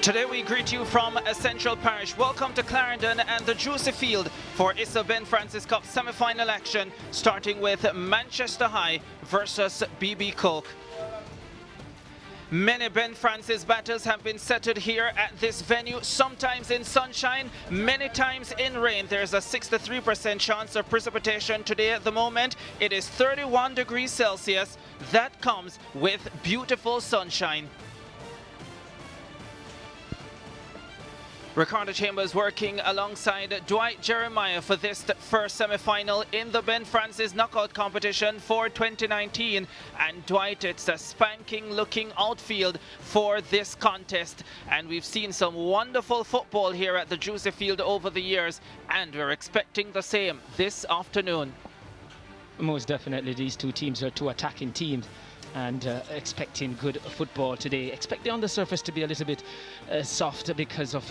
Today we greet you from Central Parish. Welcome to Clarendon and the juicy field for ISSA Ben Francis Cup semi-final action, starting with Manchester High versus BB Coke. Many Ben Francis battles have been settled here at this venue, sometimes in sunshine, many times in rain. There's a 63% chance of precipitation today at the moment. It is 31 degrees Celsius. That comes with beautiful sunshine. Ricardo Chambers working alongside Dwight Jeremiah for this first semi-final in the Ben Francis knockout competition for 2019. And Dwight, it's a spanking looking outfield for this contest. And we've seen some wonderful football here at the Juicy Field over the years, and we're expecting the same this afternoon. Most definitely, these two teams are two attacking teams. And expecting good football today. Expecting on the surface to be a little bit soft because of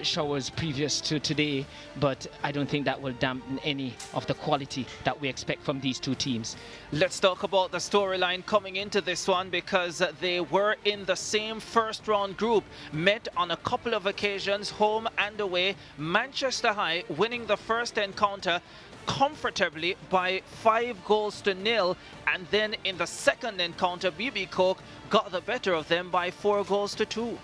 showers previous to today, but I don't think that will dampen any of the quality that we expect from these two teams. Let's talk about the storyline coming into this one, because they were in the same first round group, met on a couple of occasions, home and away. Manchester High winning the first encounter comfortably by 5-0, and then in the second encounter BB Coke got the better of them by 4-2.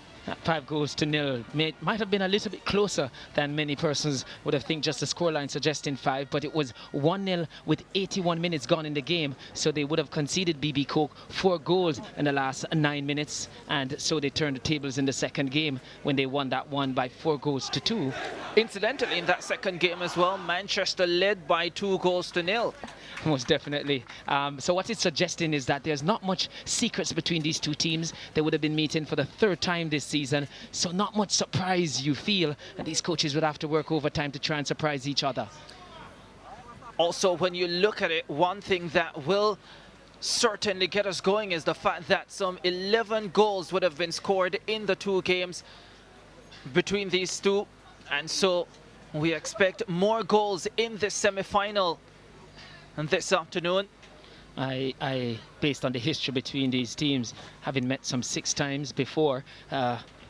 5-0 might have been a little bit closer than many persons would have think, just the scoreline suggesting 5, but it was 1-0 with 81 minutes gone in the game, so they would have conceded BB Coke 4 goals in the last 9 minutes, and so they turned the tables in the second game when they won that one by 4-2. Incidentally, in that second game as well, Manchester led by 2-0. Most definitely. So what it's suggesting is that there's not much secrets between these two teams. They would have been meeting for the third time this season, so not much surprise you feel, and these coaches would have to work overtime to try and surprise each other. Also, when you look at it, one thing that will certainly get us going is the fact that some 11 goals would have been scored in the two games between these two, and so we expect more goals in this semi-final and this afternoon. I based on the history between these teams, having met some 6 times before,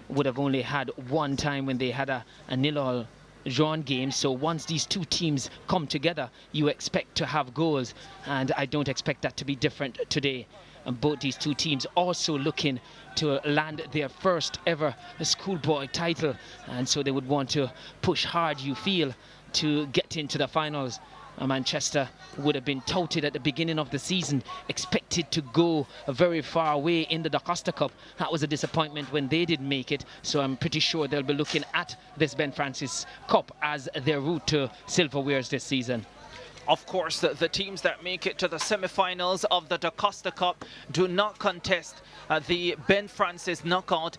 would have only had one time when they had a 0-0 drawn game. So once these two teams come together, you expect to have goals, and I don't expect that to be different today. And both these two teams also looking to land their first ever schoolboy title, and so they would want to push hard, you feel, to get into the finals. Manchester would have been touted at the beginning of the season, expected to go very far away in the DaCosta Cup. That was a disappointment when they didn't make it, so I'm pretty sure they'll be looking at this Ben Francis Cup as their route to silverwares this season. Of course, the teams that make it to the semi-finals of the DaCosta Cup do not contest the Ben Francis knockout.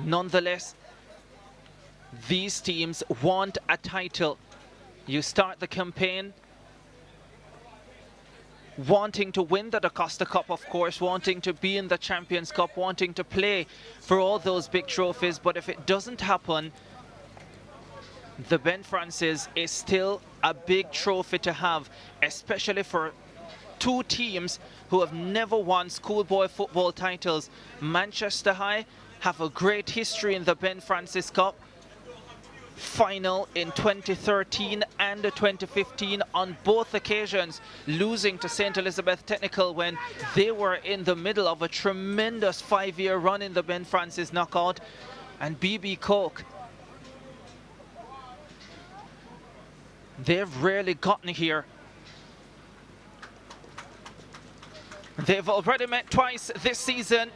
Nonetheless, these teams want a title. You start the campaign wanting to win the DaCosta Cup, of course, wanting to be in the Champions Cup, wanting to play for all those big trophies, but if it doesn't happen, the Ben Francis is still a big trophy to have, especially for two teams who have never won schoolboy football titles. Manchester High have a great history in the Ben Francis Cup. Final in 2013 and 2015, on both occasions losing to St. Elizabeth Technical when they were in the middle of a tremendous 5-year run in the Ben Francis knockout. And BB Coke, they've rarely gotten here. They've already met twice this season,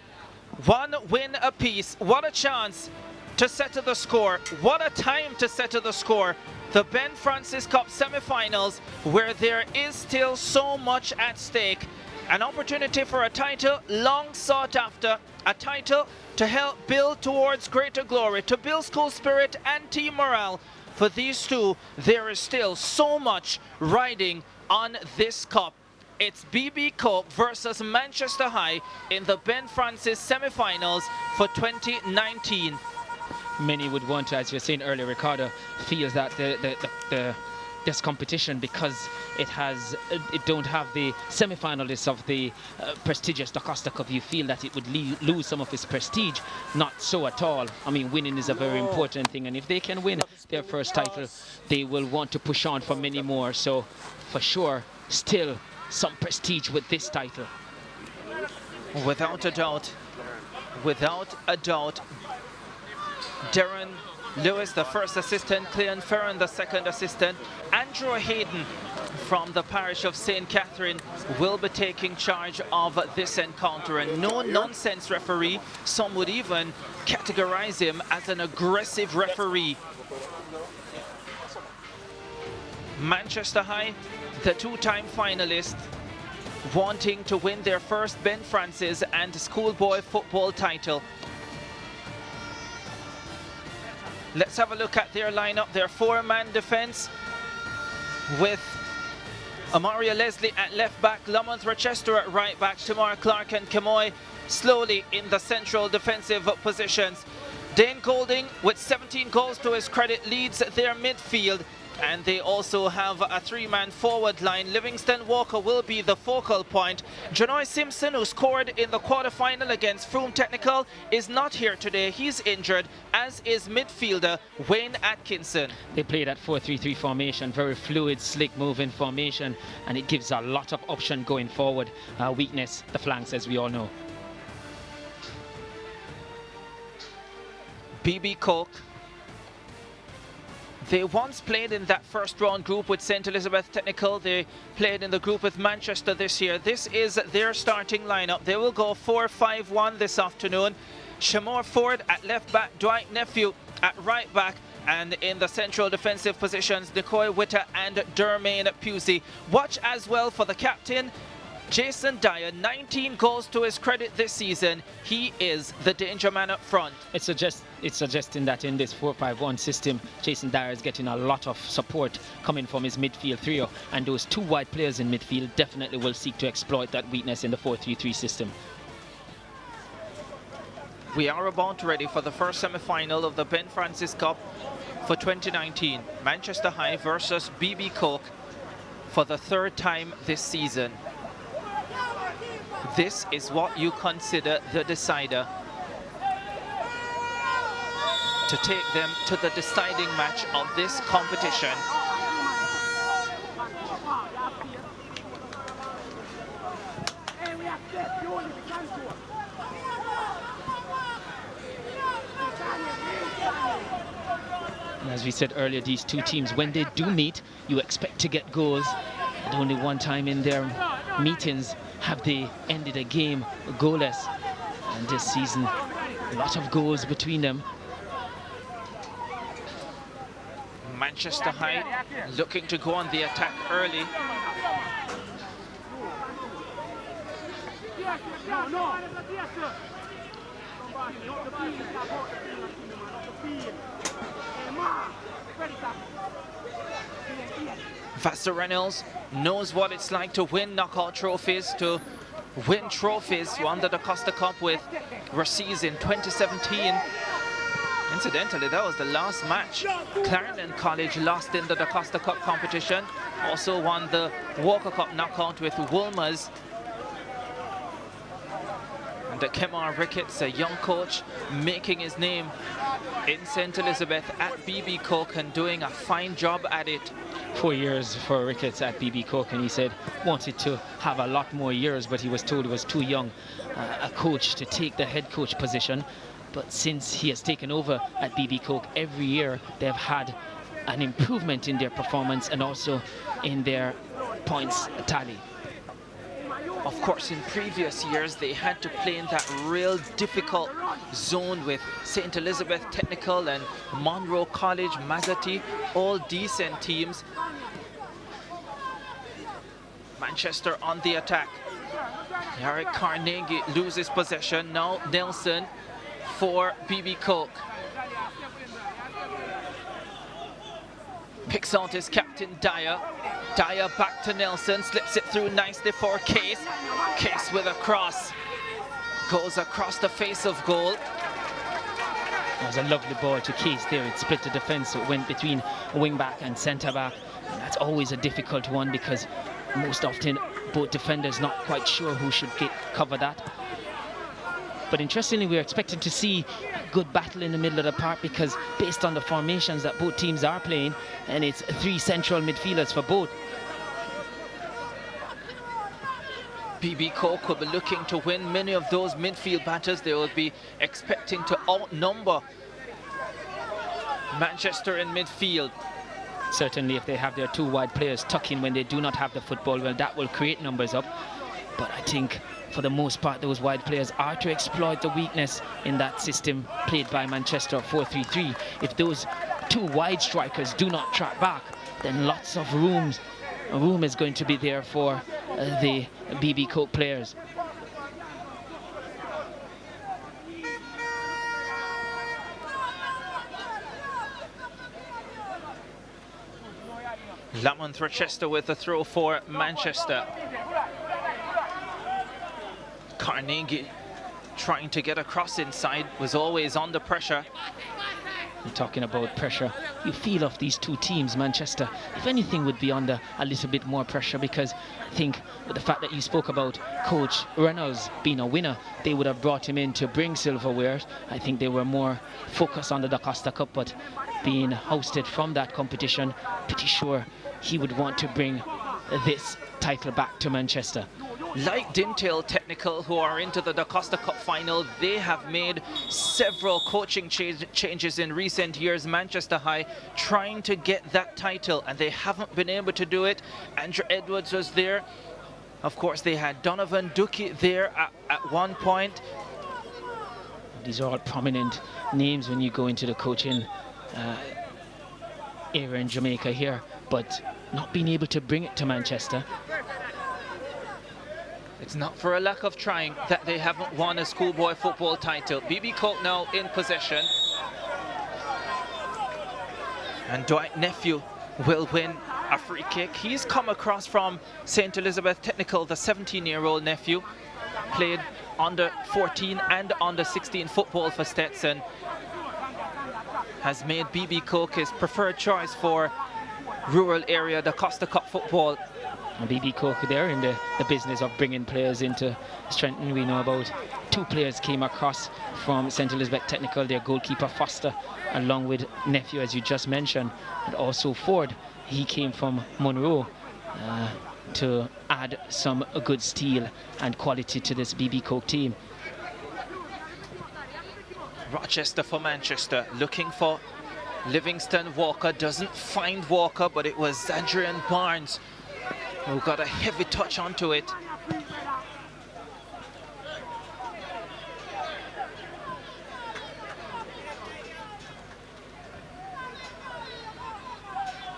1 win apiece. What a chance to settle the score. What a time to settle the score. The Ben Francis Cup semi-finals, where there is still so much at stake. An opportunity for a title long sought after, a title to help build towards greater glory, to build school spirit and team morale. For these two, there is still so much riding on this cup. It's BB Coke versus Manchester High in the Ben Francis semi-finals for 2019. Many would want to, as you were saying earlier, Ricardo feels that the this competition because it don't have the semi-finalists of the prestigious DaCosta Cup. You feel that it would lose some of its prestige. Not so at all. I mean, winning is a very important thing, and if they can win their first title, they will want to push on for many more. So for sure, still some prestige with this title. Without a doubt, without a doubt. Darren Lewis, the first assistant, Cleon Ferron, the second assistant. Andrew Hayden from the parish of St. Catherine will be taking charge of this encounter. And no nonsense referee. Some would even categorize him as an aggressive referee. Manchester High, the two-time finalist, wanting to win their first Ben Francis and Schoolboy Football title. Let's have a look at their lineup, their four-man defense with Amaria Leslie at left back, Lamont Rochester at right back, Tamar Clark and Kamoy slowly in the central defensive positions. Dane Golding, with 17 goals to his credit, leads their midfield. And they also have a three-man forward line. Livingston Walker will be the focal point. Janoy Simpson, who scored in the quarterfinal against Frome Technical, is not here today. He's injured, as is midfielder Wayne Atkinson. They play that 4-3-3 formation, very fluid, slick moving formation, and it gives a lot of option going forward. Weakness, the flanks, as we all know. BB Coke. They once played in that first round group with St. Elizabeth Technical. They played in the group with Manchester this year. This is their starting lineup. They will go 4-5-1 this afternoon. Shamor Ford at left back, Dwight Nephew at right back, and in the central defensive positions, Nicoy Witter and Dermaine Pusey. Watch as well for the captain, Jason Dyer, 19 goals to his credit this season. He is the danger man up front. It's suggesting that in this 4-5-1 system, Jason Dyer is getting a lot of support coming from his midfield trio, and those two wide players in midfield definitely will seek to exploit that weakness in the 4-3-3 system. We are about ready for the first semi-final of the Ben Francis Cup for 2019. Manchester High versus BB Coke for the third time this season. This is what you consider the decider to take them to the deciding match of this competition. As we said earlier, these two teams, when they do meet, you expect to get goals. And only one time in their meetings have they ended a game goalless. And this season, a lot of goals between them. Manchester High looking to go on the attack early. Vassar Reynolds knows what it's like to win knockout trophies, to win trophies. Won the DaCosta Cup with Racines in 2017. Incidentally, that was the last match Clarendon College lost in the DaCosta Cup competition. Also won the Walker Cup knockout with Wolmer's. And Kemar Ricketts, a young coach, making his name in St. Elizabeth at BB Coke and doing a fine job at it. 4 years for Ricketts at BB Coke, and he said wanted to have a lot more years, but he was told he was too young a coach to take the head coach position. But since he has taken over at BB Coke, every year they've had an improvement in their performance and also in their points tally. Of course, in previous years, they had to play in that real difficult zone with St. Elizabeth Technical and Monroe College, Magati, all decent teams. Manchester on the attack. Eric Carnegie loses possession. Now Nelson for BB Coke. Picks out his captain Dyer. Dyer back to Nelson, slips it through nicely for Case. Case with a cross. Goes across the face of goal. That was a lovely ball to Case there. It split the defence. So it went between wing back and centre back. And that's always a difficult one because most often both defenders not quite sure who should cover that. But interestingly, we're expecting to see a good battle in the middle of the park because based on the formations that both teams are playing, and it's 3 central midfielders for both. BB Coke will be looking to win many of those midfield battles. They will be expecting to outnumber Manchester in midfield. Certainly, if they have their 2 wide players tucking when they do not have the football, well, that will create numbers up. But I think for the most part, those wide players are to exploit the weakness in that system played by Manchester 4-3-3. If those 2 wide strikers do not track back, then lots of room is going to be there for the BB Coke players. Lamont Rochester with the throw for Manchester. Carnegie trying to get across inside, was always under pressure. You're talking about pressure. You feel of these 2 teams, Manchester, if anything, would be under a little bit more pressure because I think with the fact that you spoke about Coach Reynolds being a winner, they would have brought him in to bring silverware. I think they were more focused on the Da Costa Cup, but being hosted from that competition, pretty sure he would want to bring this title back to Manchester. Like Dintale Technical, who are into the Da Costa Cup final, they have made several coaching changes in recent years. Manchester High trying to get that title, and they haven't been able to do it. Andrew Edwards was there. Of course, they had Donovan Ducky there at one point. These are all prominent names when you go into the coaching era in Jamaica here, but not being able to bring it to Manchester. It's not for a lack of trying that they haven't won a schoolboy football title. BB Coke now in possession. And Dwight Nephew will win a free kick. He's come across from St. Elizabeth Technical, the 17-year-old Nephew. Played under 14 and under 16 football for Stetson. Has made BB Coke his preferred choice for rural area Da Costa Cup football. And BB Coke there in the business of bringing players into Trenton. We know about 2 players came across from St. Elizabeth Technical, their goalkeeper Foster, along with Nephew, as you just mentioned, and also Ford. He came from Monroe to add some good steel and quality to this BB Coke team. Rochester for Manchester, looking for Livingston. Walker doesn't find Walker, but it was Adrian Barnes who got a heavy touch onto it.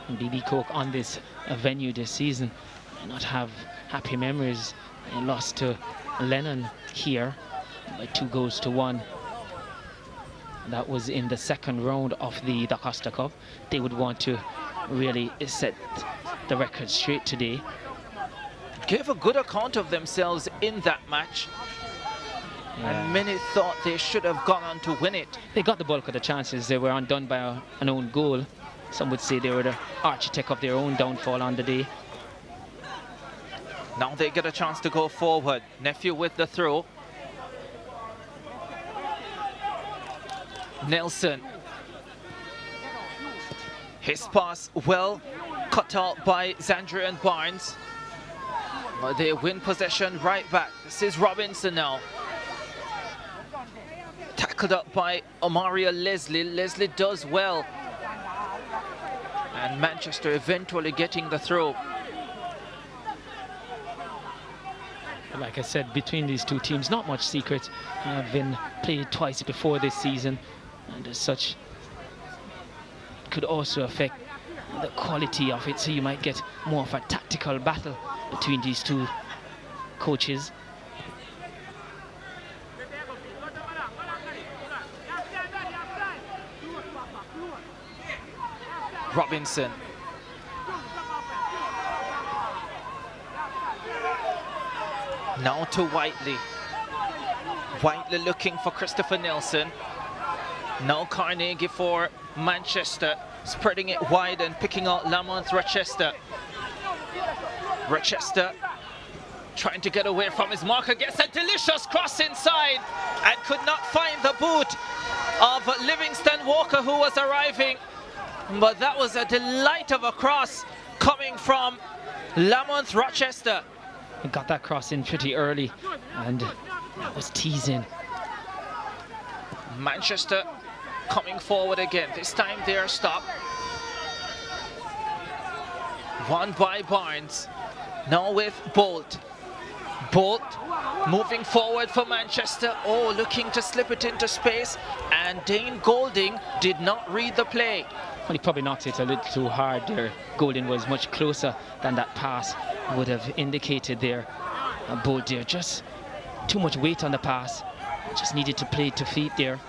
BB Coke on this venue this season not have happy memories. They lost to Lennon here by 2-1. That was in the 2nd round of the Da Costa Cup. They would want to really set the record straight today. Gave a good account of themselves in that match. Yeah. And many thought they should have gone on to win it. They got the bulk of the chances. They were undone by an own goal. Some would say they were the architect of their own downfall on the day. Now they get a chance to go forward. Nephew with the throw. Nelson. His pass well cut out by Zandrian Barnes. But they win possession right back. This is Robinson now. Tackled up by Omaria Leslie. Leslie does well. And Manchester eventually getting the throw. Like I said, between these 2 teams, not much secret. Have been played twice before this season, and as such, could also affect the quality of it. So you might get more of a tactical battle between these 2 coaches. Robinson. Now to Whiteley. Whiteley looking for Christopher Nelson. Now Carnegie for Manchester. spreading it wide and picking out Lamont Rochester. Rochester trying to get away from his marker, gets a delicious cross inside and could not find the boot of Livingston Walker, who was arriving. But that was a delight of a cross coming from Lamont Rochester. He got that cross in pretty early, and that was teasing. Manchester coming forward again. This time they are stopped. Won by Barnes. Now with Bolt. Bolt moving forward for Manchester. Oh, looking to slip it into space. And Dane Golding did not read the play. Well, he probably knocked it a little too hard there. Golding was much closer than that pass would have indicated there. Bolt there, just too much weight on the pass. Just needed to play to feet there.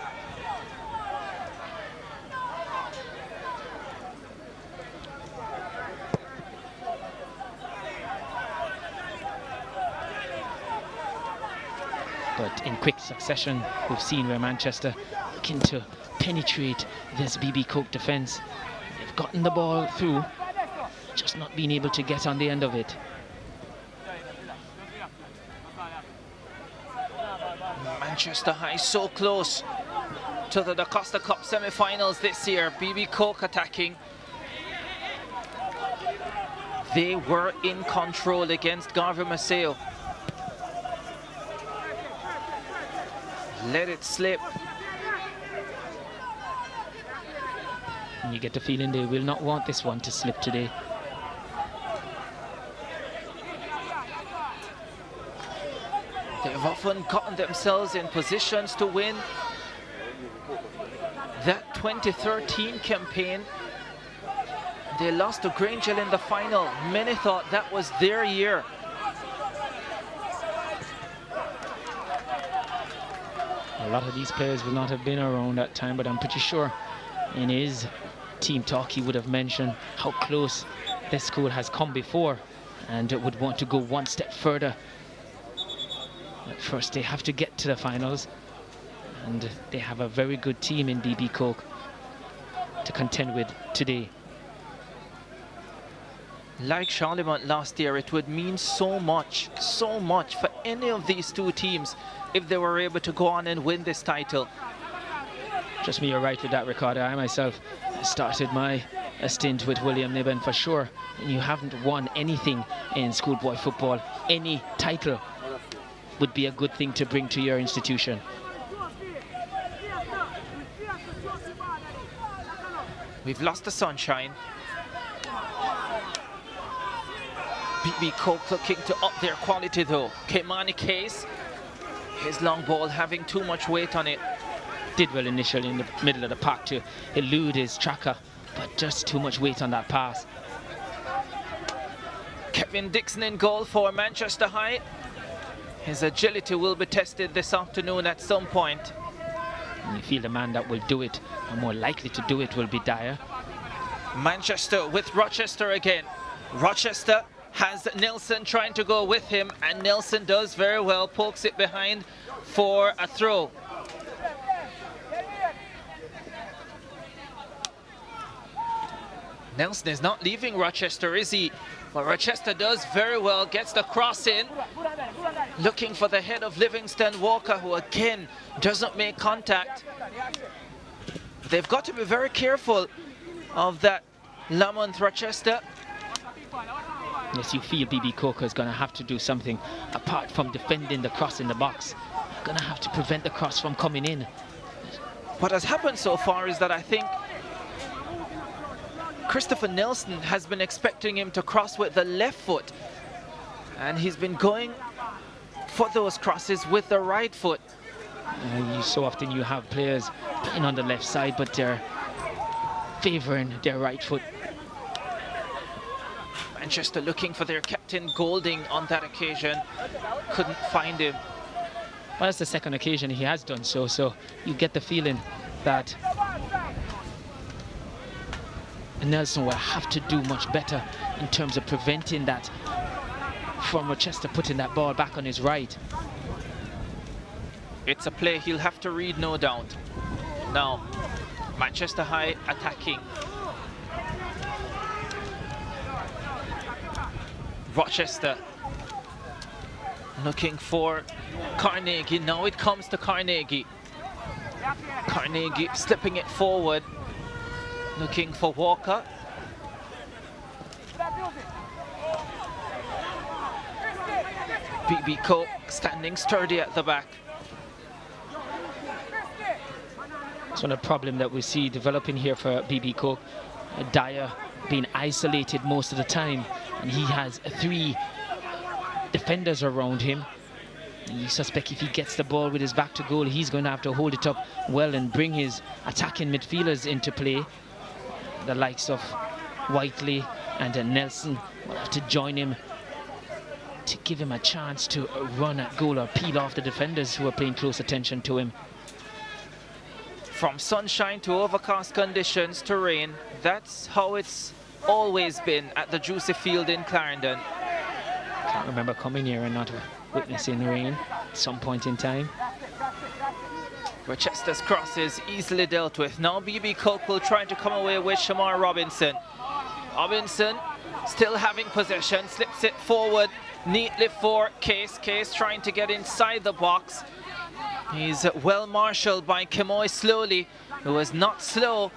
But in quick succession, we've seen where Manchester looking to penetrate this BB Coke defence. They've gotten the ball through, just not being able to get on the end of it. Manchester High so close to the Costa Cup semi-finals this year. BB Coke attacking. They were in control against Garvey Maceo. Let it slip. And you get the feeling they will not want this one to slip today. They've often gotten themselves in positions to win. That 2013 campaign, they lost to Grangel in the final. Many thought that was their year. A lot of these players will not have been around that time, but I'm pretty sure in his team talk he would have mentioned how close this school has come before and would want to go one step further. But first they have to get to the finals, and they have a very good team in BB Coke to contend with today. Like Charlemont last year, it would mean so much for any of these two teams if they were able to go on and win this title. Trust me, you're right with that, Ricardo. I myself started my stint with William Niven for sure, and you haven't won anything in schoolboy football. Any title would be a good thing to bring to your institution. We've lost the sunshine. BB Coke looking to up their quality though. Keimani Case, his long ball having too much weight on it. Did well initially in the middle of the park to elude his tracker, but just too much weight on that pass. Kevin Dixon in goal for Manchester High. His agility will be tested this afternoon at some point. And you feel the man that will do it, or more likely to do it, will be Dyer. Manchester with Rochester again. Rochester has Nelson trying to go with him, and Nelson does very well, pokes it behind for a throw. Nelson is not leaving Rochester, is he? But Rochester does very well, gets the cross in, looking for the head of Livingston Walker, who again doesn't make contact. They've got to be very careful of that Lamont Rochester. Yes, you feel BB Coker is going to have to do something apart from defending the cross in the box. Going to have to prevent the cross from coming in. What has happened so far is that I think Christopher Nelson has been expecting him to cross with the left foot, and he's been going for those crosses with the right foot. So often you have players playing on the left side, but they're favouring their right foot. Manchester looking for their captain Golding on that occasion, couldn't find him. Well, that's the second occasion he has done so, so you get the feeling that Nelson will have to do much better in terms of preventing that from Rochester putting that ball back on his right. It's a play he'll have to read, no doubt. Now, Manchester High attacking. Rochester looking for Carnegie. Now it comes to Carnegie. Carnegie slipping it forward, looking for Walker. BB Coke standing sturdy at the back. It's one of the problem that we see developing here for BB Coke. Dyer being isolated most of the time, and he has 3 defenders around him. You suspect if he gets the ball with his back to goal, he's going to have to hold it up well and bring his attacking midfielders into play. The likes of Whiteley and Nelson will have to join him to give him a chance to run at goal or peel off the defenders who are paying close attention to him. From sunshine to overcast conditions to rain, that's how it's always been at the Juicy Field in Clarendon. Can't remember coming here and not witnessing rain at some point in time. Rochester's cross is easily dealt with. Now BB Coke will try to come away with Shamar Robinson. Robinson still having possession, slips it forward neatly for Case. Case trying to get inside the box. He's well marshaled by Kemoy Slowly, who is not slow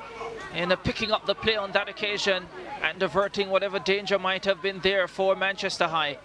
in picking up the play on that occasion and averting whatever danger might have been there for Manchester High.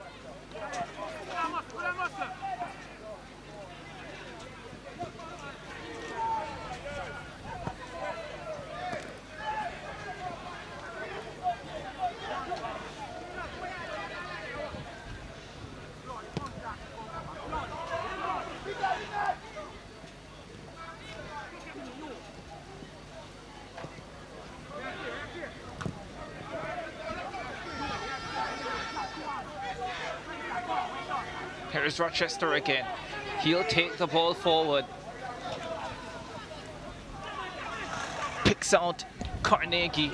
Here's Rochester again. He'll take the ball forward. Picks out Carnegie.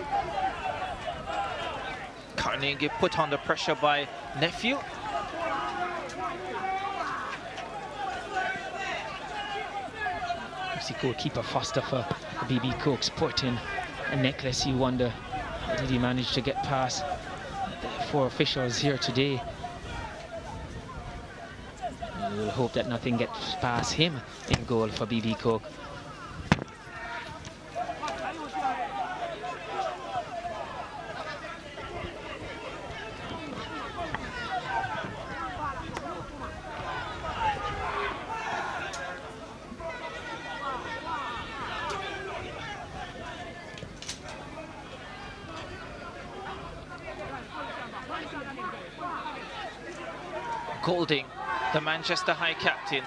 Carnegie put under pressure by Nephew. You see goalkeeper Foster for BB Coke sporting a necklace. You wonder, how did he manage to get past the 4 officials here today? We'll hope that nothing gets past him in goal for BB Coke. Golding, the Manchester High captain,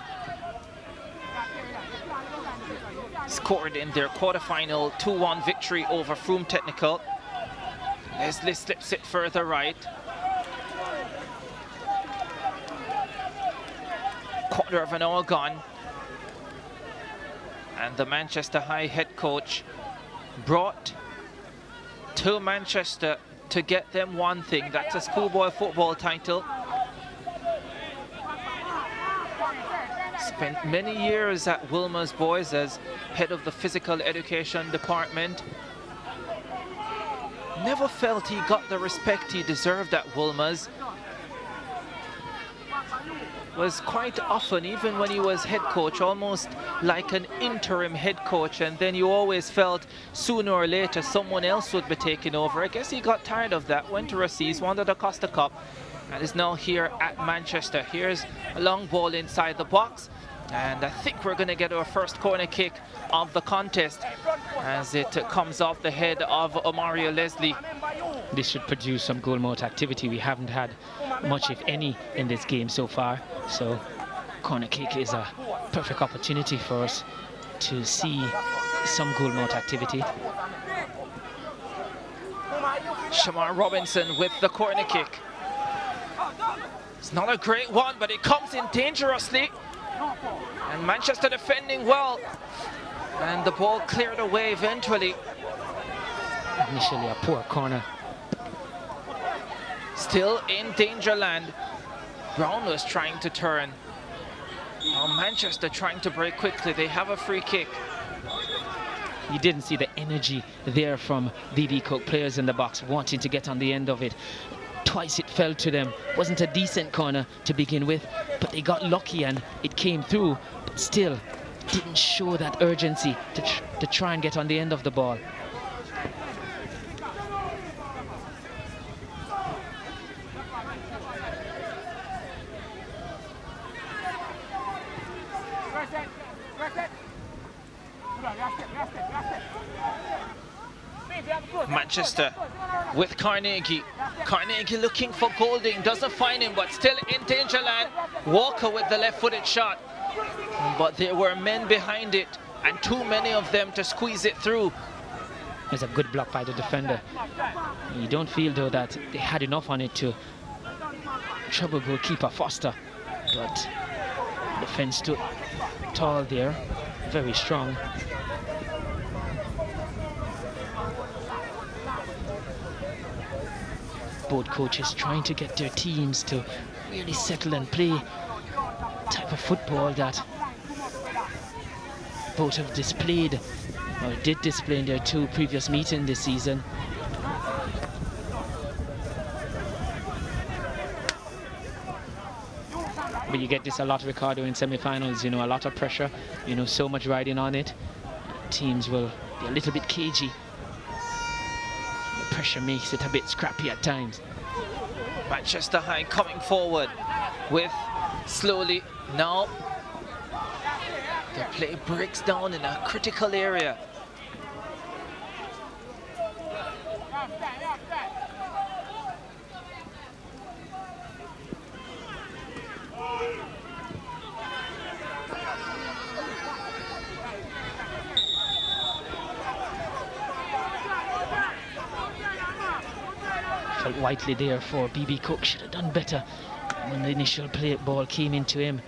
scored in their quarter-final 2-1 victory over Frome Technical. Leslie slips it further right. Quarter of an hour gone. And the Manchester High head coach brought to Manchester to get them one thing. That's a schoolboy football title. Spent many years at Wilmer's Boys as head of the physical education department. Never felt he got the respect he deserved at Wilmer's. Was quite often, even when he was head coach, almost like an interim head coach, and then you always felt sooner or later someone else would be taking over. I guess he got tired of that, went to Racines, won the Costa Cup, and is now here at Manchester. Here's a long ball inside the box, and I think we're going to get our first corner kick of the contest as it comes off the head of Omario Leslie. This should produce some goal mouth activity. We haven't had much, if any, in this game so far. So corner kick is a perfect opportunity for us to see some goal mouth activity. Shamar Robinson with the corner kick. It's not a great one, but it comes in dangerously. And Manchester defending well. And the ball cleared away eventually. Initially a poor corner. Still in danger land. Brown was trying to turn. Now Manchester trying to break quickly. They have a free kick. You didn't see the energy there from BB Coke players in the box wanting to get on the end of it. Twice it fell to them. Wasn't a decent corner to begin with, but they got lucky and it came through. But still, didn't show that urgency to try and get on the end of the ball. Manchester with Carnegie. Carnegie looking for Golding, doesn't find him, but still in danger land. Walker with the left-footed shot, but there were men behind it and too many of them to squeeze it through. There's a good block by the defender. You don't feel though that they had enough on it to trouble goalkeeper Foster, but defense stood tall there, very strong. Both coaches trying to get their teams to really settle and play type of football that both have displayed or did display in their two previous meetings this season. But you get this a lot, Ricardo, in semi-finals, you know, a lot of pressure, you know, so much riding on it. Teams will be a little bit cagey. The pressure makes it a bit scrappy at times. Manchester High coming forward with slowly now. The play breaks down in a critical area. Felt Whiteley there for BB Cook. Should have done better when the initial ball came into him.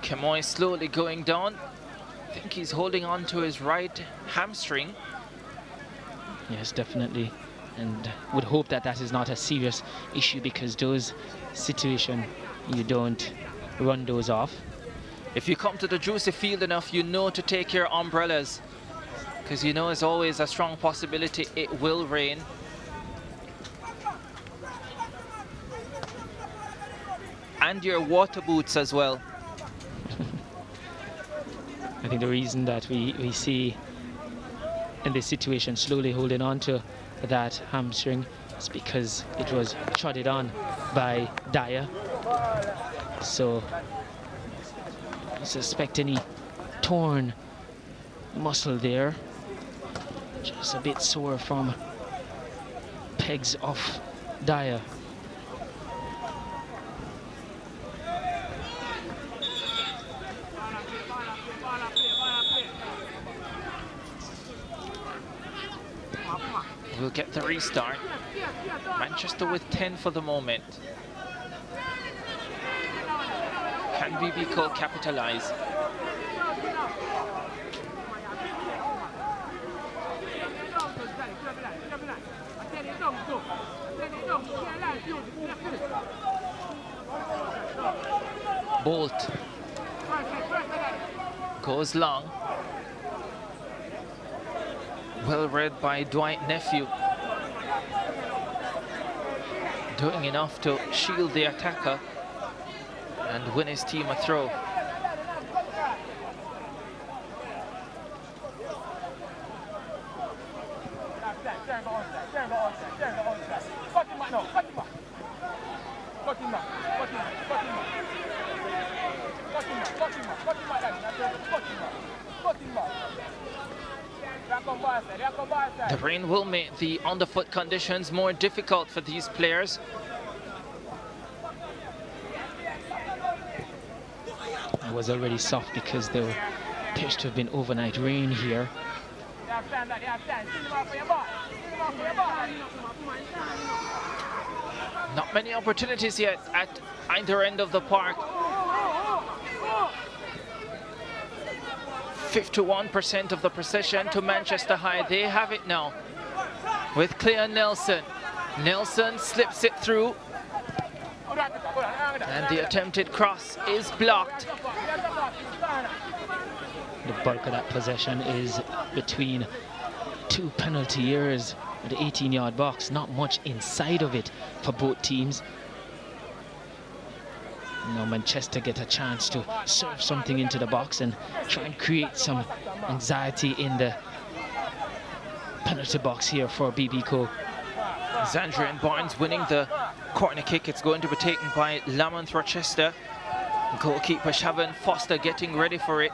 Kemoy slowly going down. I think he's holding on to his right hamstring. Yes, definitely. And would hope that that is not a serious issue, because those situations, you don't run those off. If you come to the juicy field enough, you know to take your umbrellas, because you know it's always a strong possibility it will rain. And your water boots as well. I think the reason that we see in this situation slowly holding on to that hamstring is because it was trodden on by Dyer. So I suspect any torn muscle there. Just a bit sore from pegs off Dyer. We'll get the restart. Manchester with 10 for the moment. Can BB Cook capitalize? Bolt goes long. Well read by Dwight Nephew. Doing enough to shield the attacker and win his team a throw. The rain will make the underfoot conditions more difficult for these players. It was already soft because there appears to have been overnight rain here. Not many opportunities yet at either end of the park. 51% of the possession to Manchester High. They have it now with Clea Nelson. Nelson slips it through, and the attempted cross is blocked. The bulk of that possession is between two penalty areas at the 18-yard box. Not much inside of it for both teams. Now Manchester get a chance to serve something into the box and try and create some anxiety in the penalty box here for BB Co. Zandrian Barnes winning the corner kick. It's going to be taken by Lamont Rochester. Goalkeeper Siobhan Foster getting ready for it.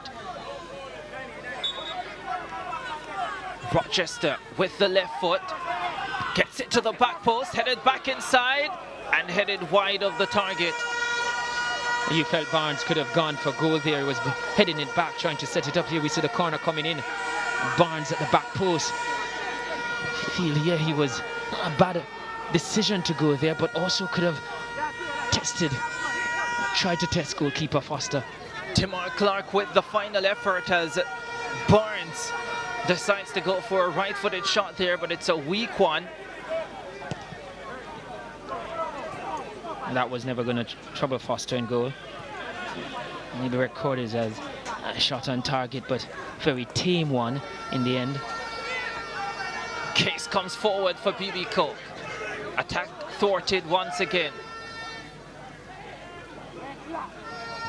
Rochester with the left foot. Gets it to the back post, headed back inside and headed wide of the target. You felt Barnes could have gone for goal there. He was heading it back, trying to set it up here. We see the corner coming in. Barnes at the back post. I feel here he was not a bad decision to go there, but also could have tried to test goalkeeper Foster. Timor Clark with the final effort as Barnes decides to go for a right-footed shot there, but it's a weak one. And that was never going to trouble Foster in goal. Maybe recorded as a shot on target, but very tame one in the end. Case comes forward for BB Co. Attack thwarted once again.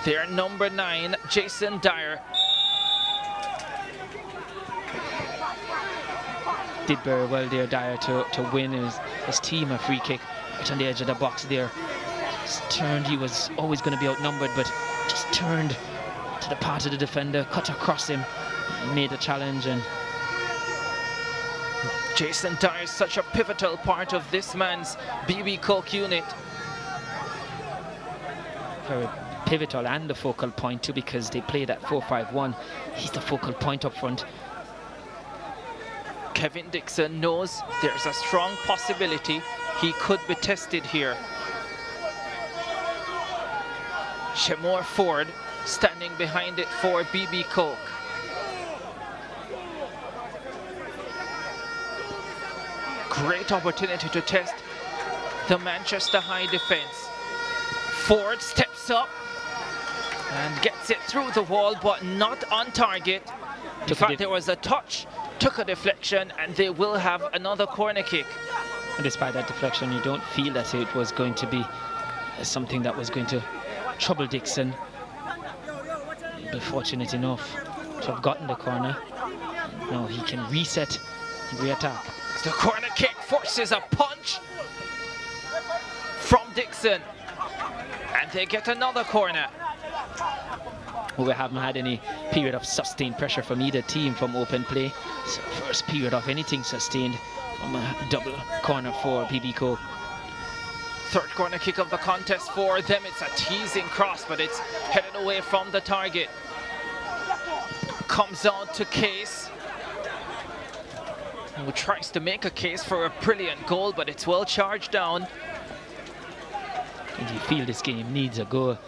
Their number 9, Jason Dyer. Did very well there, Dyer, to win his team a free kick right on the edge of the box there. Just turned, he was always going to be outnumbered, but just turned to the part of the defender, cut across him, made a challenge. And Jason Dyer is such a pivotal part of this man's BB Coke unit. Very pivotal and the focal point too, because they play that 4-5-1. He's the focal point up front. Kevin Dixon knows there's a strong possibility he could be tested here. Shemore Ford standing behind it for BB Coke. Great opportunity to test the Manchester High defense. Ford steps up and gets it through the wall, but not on target. In fact, there was a touch, took a deflection, and they will have another corner kick. And despite that deflection, you don't feel that it was going to be something that was going to trouble Dixon. He'll be fortunate enough to have gotten the corner. Now he can reset and re-attack. The corner kick forces a punch from Dixon, and they get another corner. Well, we haven't had any period of sustained pressure from either team from open play. So first period of anything sustained from a double corner for BB Co. Third corner kick of the contest for them. It's a teasing cross, but it's headed away from the target. Comes out to Case, who tries to make a case for a brilliant goal, but it's well charged down. And you feel this game needs a goal.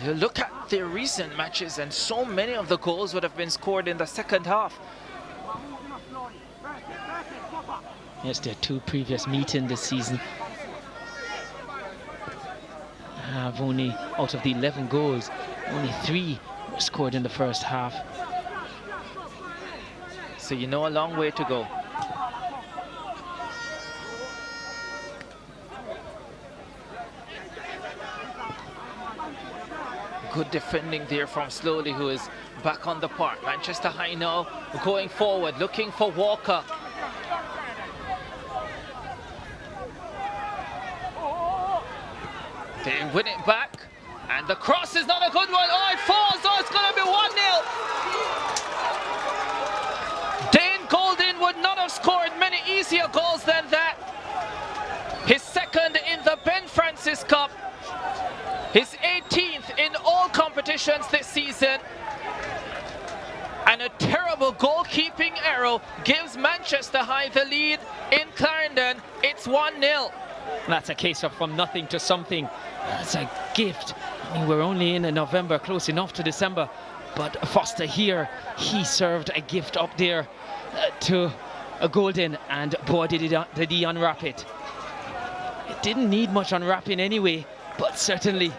You look at their recent matches and so many of the goals would have been scored in the second half. Yes, their two previous meetings this season have only, out of the 11 goals, only 3 were scored in the first half. So you know a long way to go. Good defending there from Slowly, who is back on the park. Manchester High now going forward, looking for Walker. They win it back, and the cross is not a good one. Oh, it falls. Oh, it's going to be 1-0. Dane Golden would not have scored many easier goals than that. His second in the Ben Francis Cup. His 18th in all competitions this season. And a terrible goalkeeping error gives Manchester High the lead in Clarendon. It's 1-0. That's a case of from nothing to something. That's a gift. I mean, we're only in November, close enough to December. But Foster here, he served a gift up there to a golden, and boy, did he unwrap it. It didn't need much unwrapping anyway, but certainly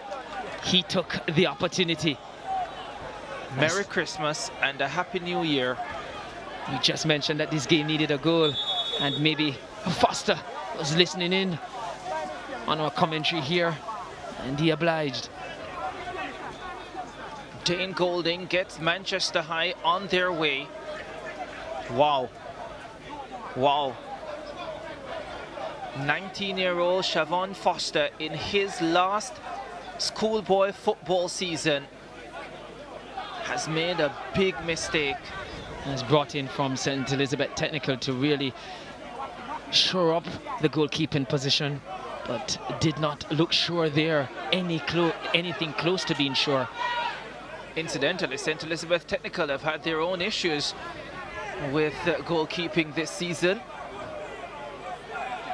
he took the opportunity. Merry Christmas and a Happy New Year. We just mentioned that this game needed a goal, and maybe Foster was listening in on our commentary here, and he obliged. Dane Golding gets Manchester High on their way. Wow. Wow. 19-year-old Siobhan Foster in his last schoolboy football season has made a big mistake. Has brought in from St. Elizabeth Technical to really shore up the goalkeeping position, but did not look sure there, anything close to being sure. Incidentally, St. Elizabeth Technical have had their own issues with goalkeeping this season.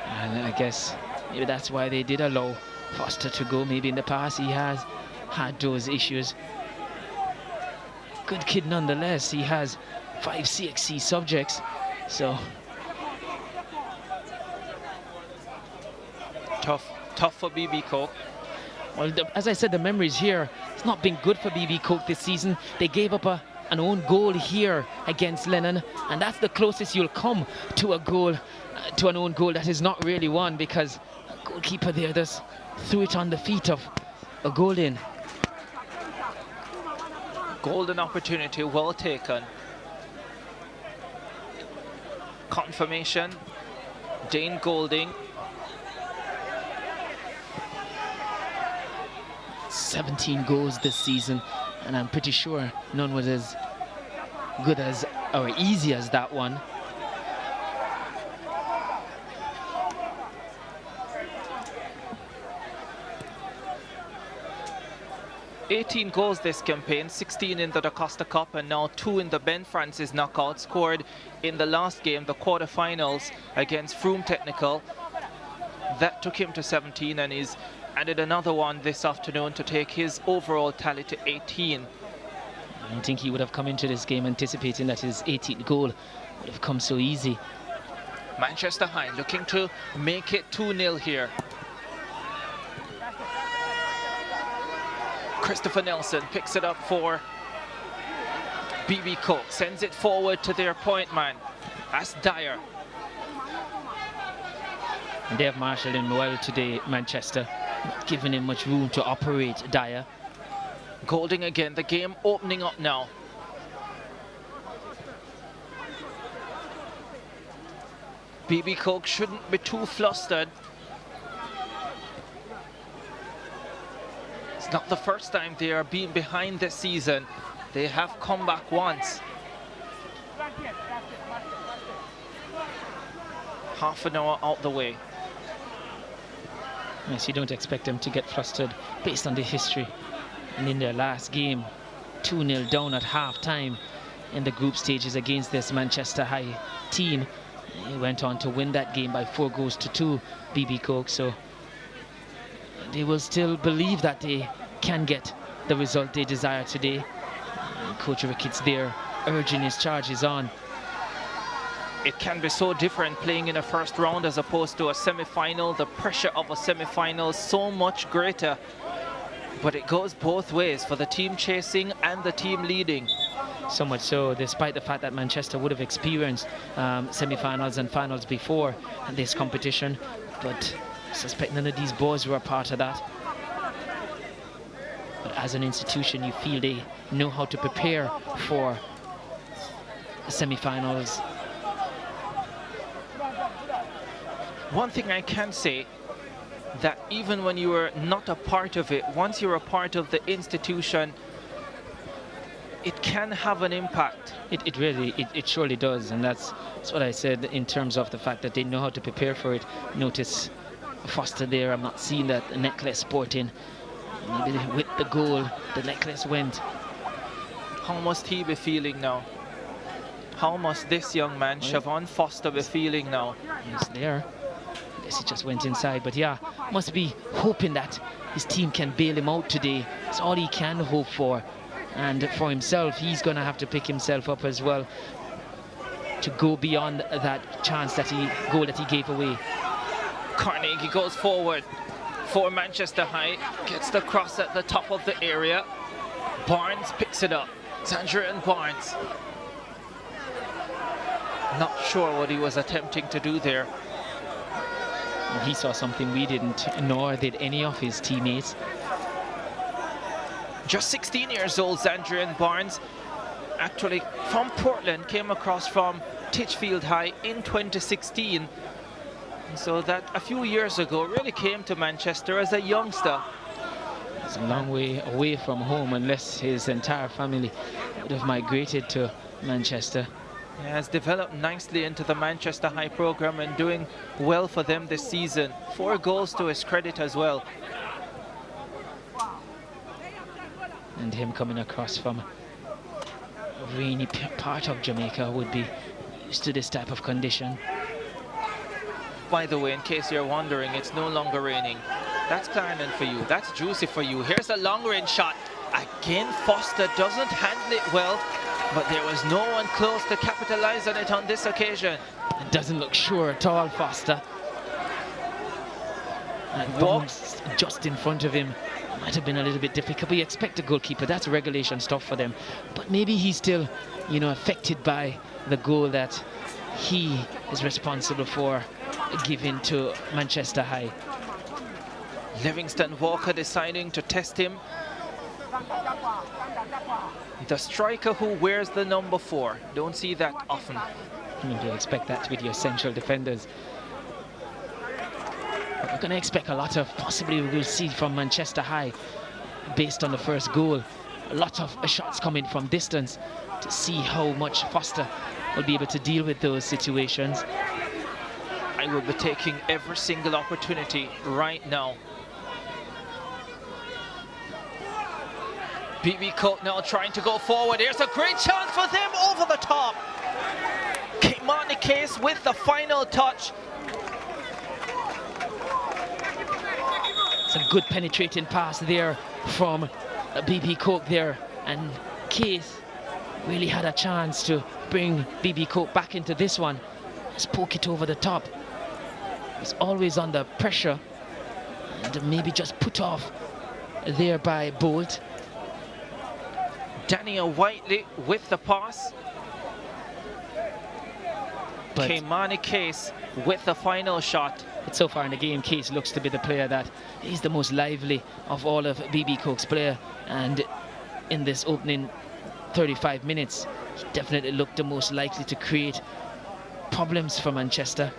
And I guess maybe that's why they did allow Foster to go. Maybe in the past he has had those issues. Good kid nonetheless. He has 5 CXC subjects, so tough for BB Coke. Well, as I said, the memories here, it's not been good for BB Coke this season. They gave up an own goal here against Lennon, and that's the closest you'll come to a goal, to an own goal that is not really one, because a goalkeeper there just threw it on the feet of a Golden. Golden opportunity, well taken. Confirmation, Dane Golding. 17 goals this season, and I'm pretty sure none was as good as or easy as that one. "18 goals this campaign, 16 in the Da Costa Cup and now 2 in the Ben Francis knockout, scored in the last game, the quarterfinals against Frome Technical. That took him to 17, and he's added another one this afternoon to take his overall tally to 18. I don't think he would have come into this game anticipating that his 18th goal would have come so easy. Manchester High looking to make it 2-0 here. Christopher Nelson picks it up for BB Coke, sends it forward to their point man. That's Dyer. And they have marshaled him well today, Manchester, not giving him much room to operate. Dyer. Golding again, the game opening up now. BB Coke shouldn't be too flustered. It's not the first time they are being behind this season. They have come back once. Half an hour out the way. Yes, you don't expect them to get flustered based on the history. And in their last game, 2-0 down at half-time in the group stages against this Manchester High team. He went on to win that game by 4 goals to 2, BB Coke. So they will still believe that they can get the result they desire today. And Coach Ricketts there urging his charges on. It can be so different playing in a first round as opposed to a semi-final. The pressure of a semi-final is so much greater. But it goes both ways for the team chasing and the team leading. So much so, despite the fact that Manchester would have experienced semi-finals and finals before this competition, but I suspect none of these boys were a part of that. But as an institution, you feel they know how to prepare for semi-finals. One thing I can say, that even when you are not a part of it, once you're a part of the institution, it can have an impact. It really surely does, and that's what I said in terms of the fact that they know how to prepare for it. Notice Foster there, I'm not seeing that necklace sporting. Maybe with the goal, the necklace went. How must he be feeling now? How must this young man, Siobhan Foster, be feeling now? He's there. I guess he just went inside, but yeah, must be hoping that his team can bail him out today. It's all he can hope for. And for himself, he's going to have to pick himself up as well. to go beyond that goal that he gave away. Carnegie goes forward for Manchester High, gets the cross at the top of the area. Barnes picks it up. Sandrian Barnes. Not sure what he was attempting to do there. He saw something we didn't, nor did any of his teammates. Just 16 years old, Sandrian Barnes. Actually from Portland, came across from Titchfield High in 2016. So that a few years ago really came to Manchester as a youngster. It's a long way away from home, unless his entire family would have migrated to Manchester. He has developed nicely into the Manchester High program and doing well for them this season. 4 goals to his credit as well. And him coming across from a rainy part of Jamaica would be used to this type of condition. By the way, in case you're wondering, it's no longer raining. That's Clarendon for you. That's juicy for you. Here's a long range shot. Again, Foster doesn't handle it well, but there was no one close to capitalize on it on this occasion. It doesn't look sure at all, Foster. And walks just in front of him. Might have been a little bit difficult, but you expect a goalkeeper. That's regulation stuff for them. But maybe he's still, you know, affected by the goal that he is responsible for giving to Manchester High. Livingston Walker deciding to test him. The striker who wears the number 4. Don't see that often. You expect that with your central defenders. But we're going to expect a lot of, possibly we will see from Manchester High, based on the first goal, a lot of shots coming from distance, to see how much Foster will be able to deal with those situations. I will be taking every single opportunity right now. BB Coke now trying to go forward. Here's a great chance for them over the top. Kimani Case with the final touch. Some good penetrating pass there from BB Coke there, and Case really had a chance to bring BB Coke back into this one. Just poke it over the top. It's always under pressure, and maybe just put off there by Bolt. Daniel Whiteley with the pass. But Kimani Case with the final shot. But so far in the game, Case looks to be the player that is the most lively of all of BB Coke's player, and in this opening 35 minutes, he definitely looked the most likely to create problems for Manchester.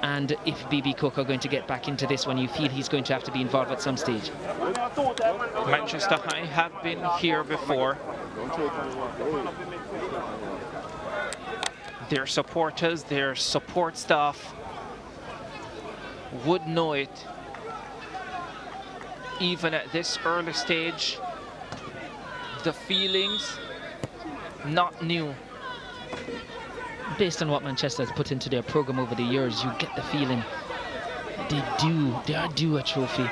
And if BB Coke are going to get back into this one, you feel he's going to have to be involved at some stage. Manchester High have been here before. Their supporters, their support staff would know it. Even at this early stage, the feelings not new. Based on what Manchester has put into their program over the years, you get the feeling they are due a trophy.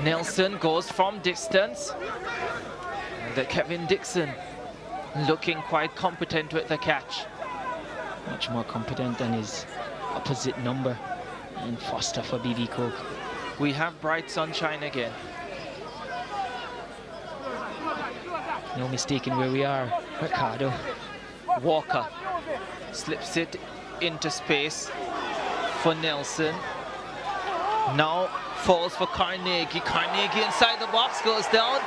Nelson goes from distance. And Kevin Dixon looking quite competent with the catch. Much more competent than his opposite number, and Foster for BB Coke. We have bright sunshine again. No mistaking where we are, Ricardo. Walker slips it into space for Nelson. Now falls for Carnegie. Carnegie inside the box, goes down.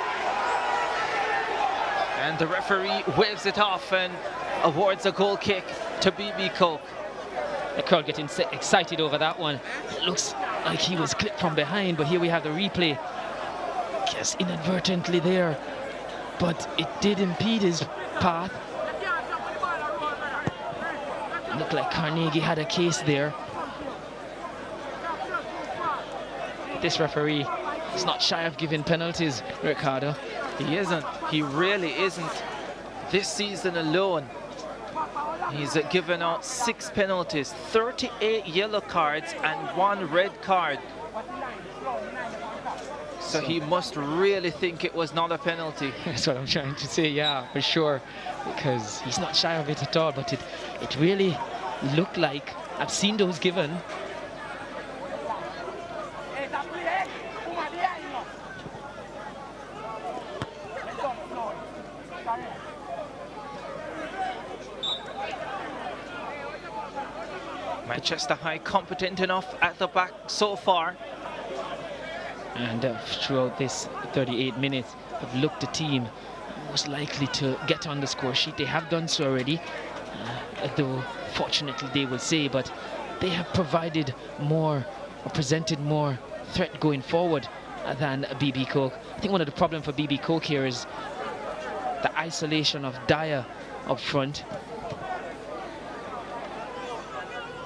And the referee waves it off and awards a goal kick to BB Coke. The crowd getting excited over that one. It looks like he was clipped from behind, but here we have the replay. Just inadvertently there, but it did impede his path. It looked like Carnegie had a case there. This referee is not shy of giving penalties, Ricardo. He isn't. He really isn't. This season alone, he's given out 6 penalties, 38 yellow cards and 1 red card. So he must really think it was not a penalty. That's what I'm trying to say, yeah, for sure. Because he's not shy of it at all, but it really looked like, I've seen those given. Manchester High competent enough at the back so far. And throughout this 38 minutes, have looked the team most likely to get on the score sheet. They have done so already, though fortunately they will say, but they have provided more or presented more threat going forward than BB Coke. I think one of the problems for BB Coke here is the isolation of Dyer up front.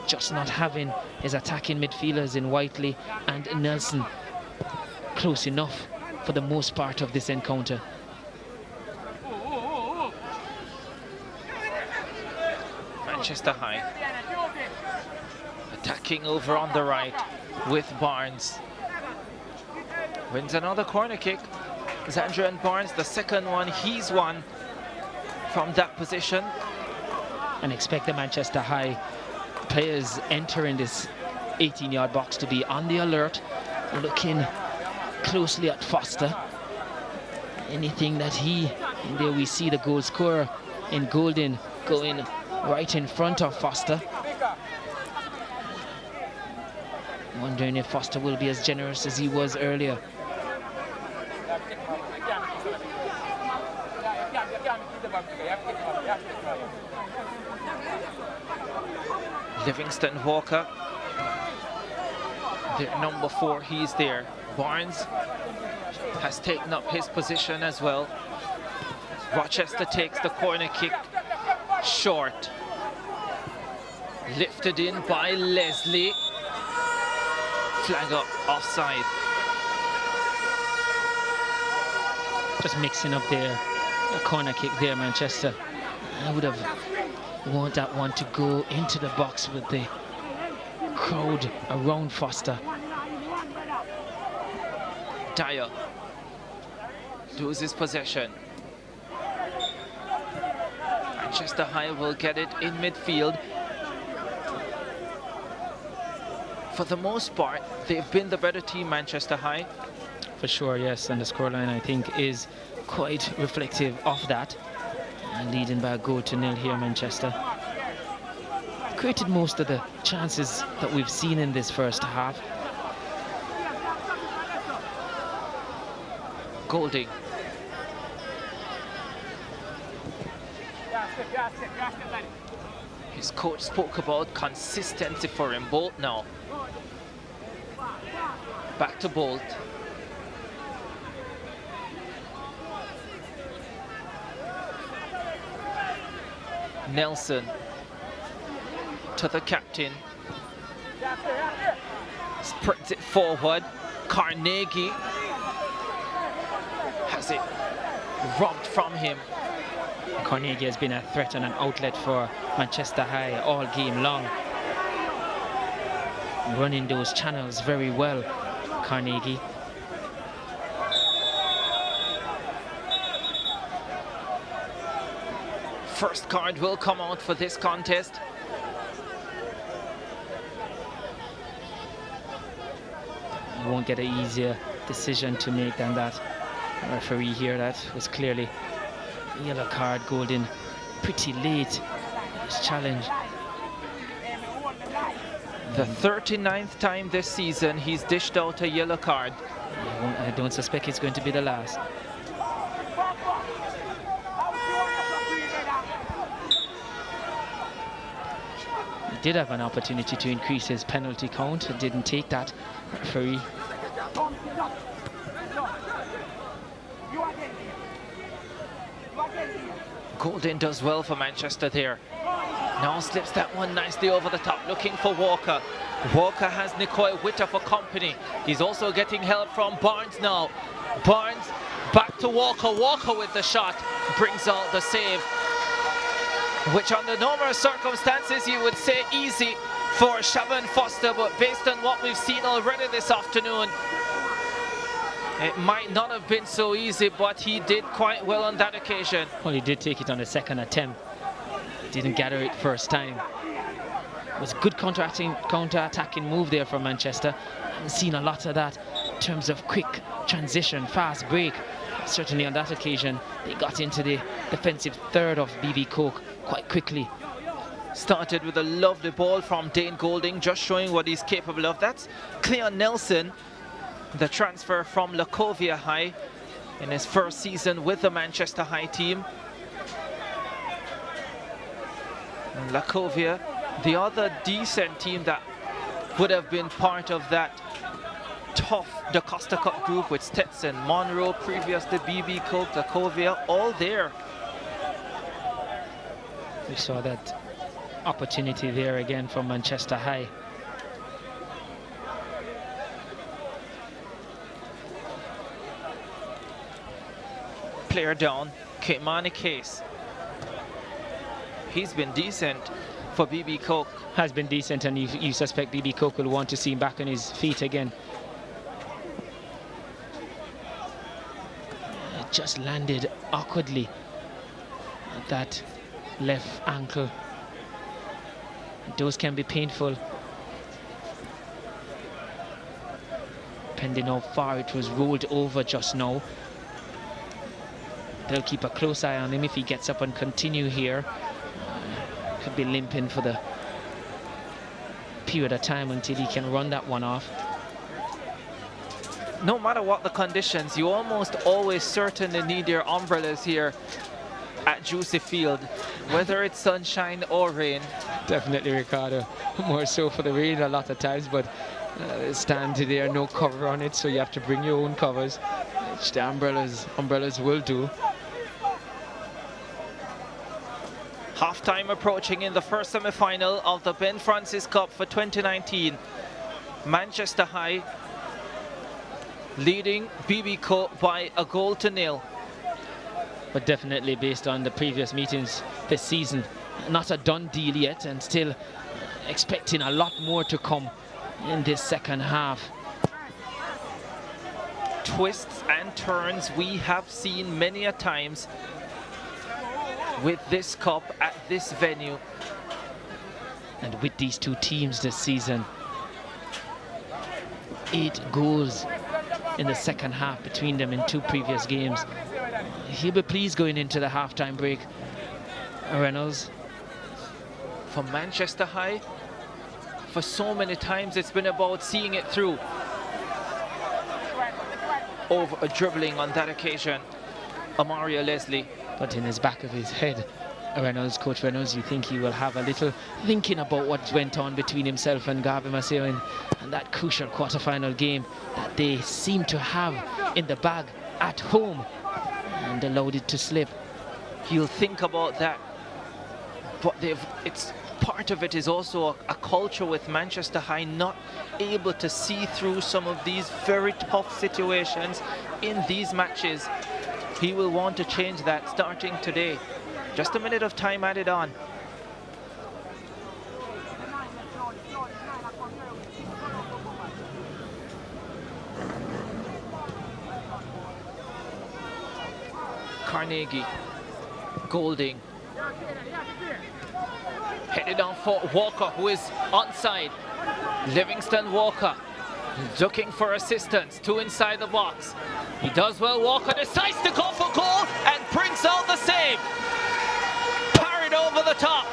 Just not having his attacking midfielders in Whiteley and Nelson close enough for the most part of this encounter. Manchester High attacking over on the right with Barnes. Wins another corner kick. Xandrian Barnes, the second one, he's won from that position. And expect the Manchester High players entering this 18-yard box to be on the alert, looking closely at Foster. Anything that and there we see the goal scorer in Golden going right in front of Foster. Wondering if Foster will be as generous as he was earlier. Livingston Walker, the number 4, he's there. Barnes has taken up his position as well. Rochester takes the corner kick short. Lifted in by Leslie. Flag up offside. Just mixing up their corner kick there, Manchester. I would have want that one to go into the box with the crowd around Foster. Dyer loses possession. Manchester High will get it in midfield. For the most part, they've been the better team, Manchester High. For sure, yes, and the scoreline I think is quite reflective of that. Leading by a goal to nil here, Manchester. Created most of the chances that we've seen in this first half. Golding. His coach spoke about consistency for him. Bolt now. Back to Bolt. Nelson to the captain. Sprints it forward. Carnegie has it robbed from him. Carnegie has been a threat and an outlet for Manchester High all game long. Running those channels very well, Carnegie. First card will come out for this contest. You won't get an easier decision to make than that. Referee here, that was clearly a yellow card. Golden pretty late in his challenge. The 39th time this season he's dished out a yellow card. I don't suspect it's going to be the last. He did have an opportunity to increase his penalty count. Didn't take that. Referee. Golden does well for Manchester there. Now slips that one nicely over the top, looking for Walker. Walker has Nicoy Witter for company. He's also getting help from Barnes now. Barnes back to Walker. Walker with the shot brings out the save, which under normal circumstances you would say easy for Shaban Foster, but based on what we've seen already this afternoon, It might not have been so easy, but he did quite well on that occasion. Well, he did take it on the second attempt. Didn't gather it first time. It was a good counter-attacking move there from Manchester. Haven't seen a lot of that in terms of quick transition, fast break. Certainly on that occasion, they got into the defensive third of BB Coke quite quickly. Started with a lovely ball from Dane Golding, just showing what he's capable of. That's Cleon Nelson, the transfer from Lacovia High in his first season with the Manchester High team. And Lacovia, the other decent team that would have been part of that tough Da Costa Cup group with Stetson, Monroe, previous to BB Coke, Lacovia, all there. We saw that opportunity there again from Manchester High. Player down, Kimani Case. He's been decent for BB Coke. Has been decent, and you suspect BB Coke will want to see him back on his feet again. It just landed awkwardly at that left ankle. Those can be painful, depending how far it was rolled over just now. They'll keep a close eye on him if he gets up and continue here. Could be limping for the period of time until he can run that one off. No matter what the conditions, you almost always certainly need your umbrellas here at Juicy Field, whether it's sunshine or rain. Definitely, Ricardo. More so for the rain a lot of times, but stand there, no cover on it, so you have to bring your own covers, which the umbrellas will do. Half-time approaching in the first semi-final of the Ben Francis Cup for 2019. Manchester High leading BB Coke by a goal to nil. But definitely, based on the previous meetings this season, not a done deal yet, and still expecting a lot more to come in this second half. Twists and turns we have seen many a times with this cup at this venue. And with these two teams this season, 8 goals in the second half between them in 2 previous games. He'll be pleased going into the halftime break. Reynolds. For Manchester High, for so many times it's been about seeing it through. Over a dribbling on that occasion, Amaria Leslie. But in his back of his head, Reynolds, Coach Reynolds, you think he will have a little thinking about what went on between himself and Garvey Maceo in that crucial quarter-final game that they seem to have in the bag at home, and allowed it to slip. He'll think about that, but it's part of it is also a culture with Manchester High not able to see through some of these very tough situations in these matches. He will want to change that starting today. Just a minute of time added on. Carnegie, Golding, headed on for Walker, who is onside. Livingston Walker looking for assistance, 2 inside the box. He does well. Walker decides to go for goal and brings out the save. Parried over the top.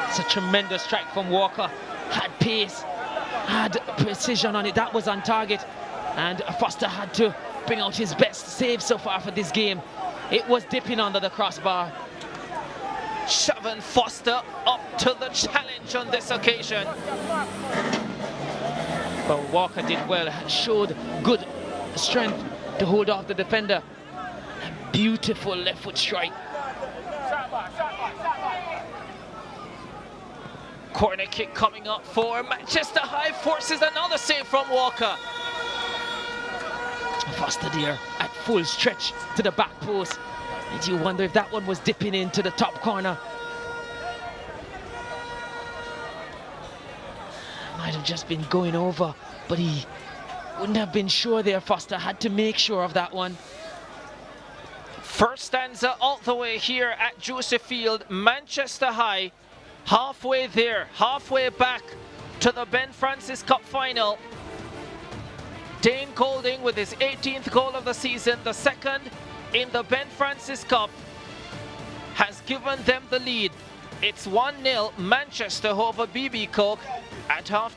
It's a tremendous strike from Walker. Had pace, had precision on it. That was on target, and Foster had to bring out his best save so far for this game. It was dipping under the crossbar. Siobhan Foster up to the challenge on this occasion. But Walker did well, showed good strength to hold off the defender. A beautiful left foot strike. Corner kick coming up for Manchester High, forces another save from Walker. Foster there at full stretch to the back post. And you wonder if that one was dipping into the top corner. Might have just been going over, but he Wouldn't have been sure there. Foster had to make sure of that one. First stanza all the way here at Juicy Field, Manchester High, halfway there, halfway back to the Ben Francis Cup final. Dane Golding with his 18th goal of the season, the second in the Ben Francis Cup, has given them the lead. It's 1-0 Manchester over BB Coke at half.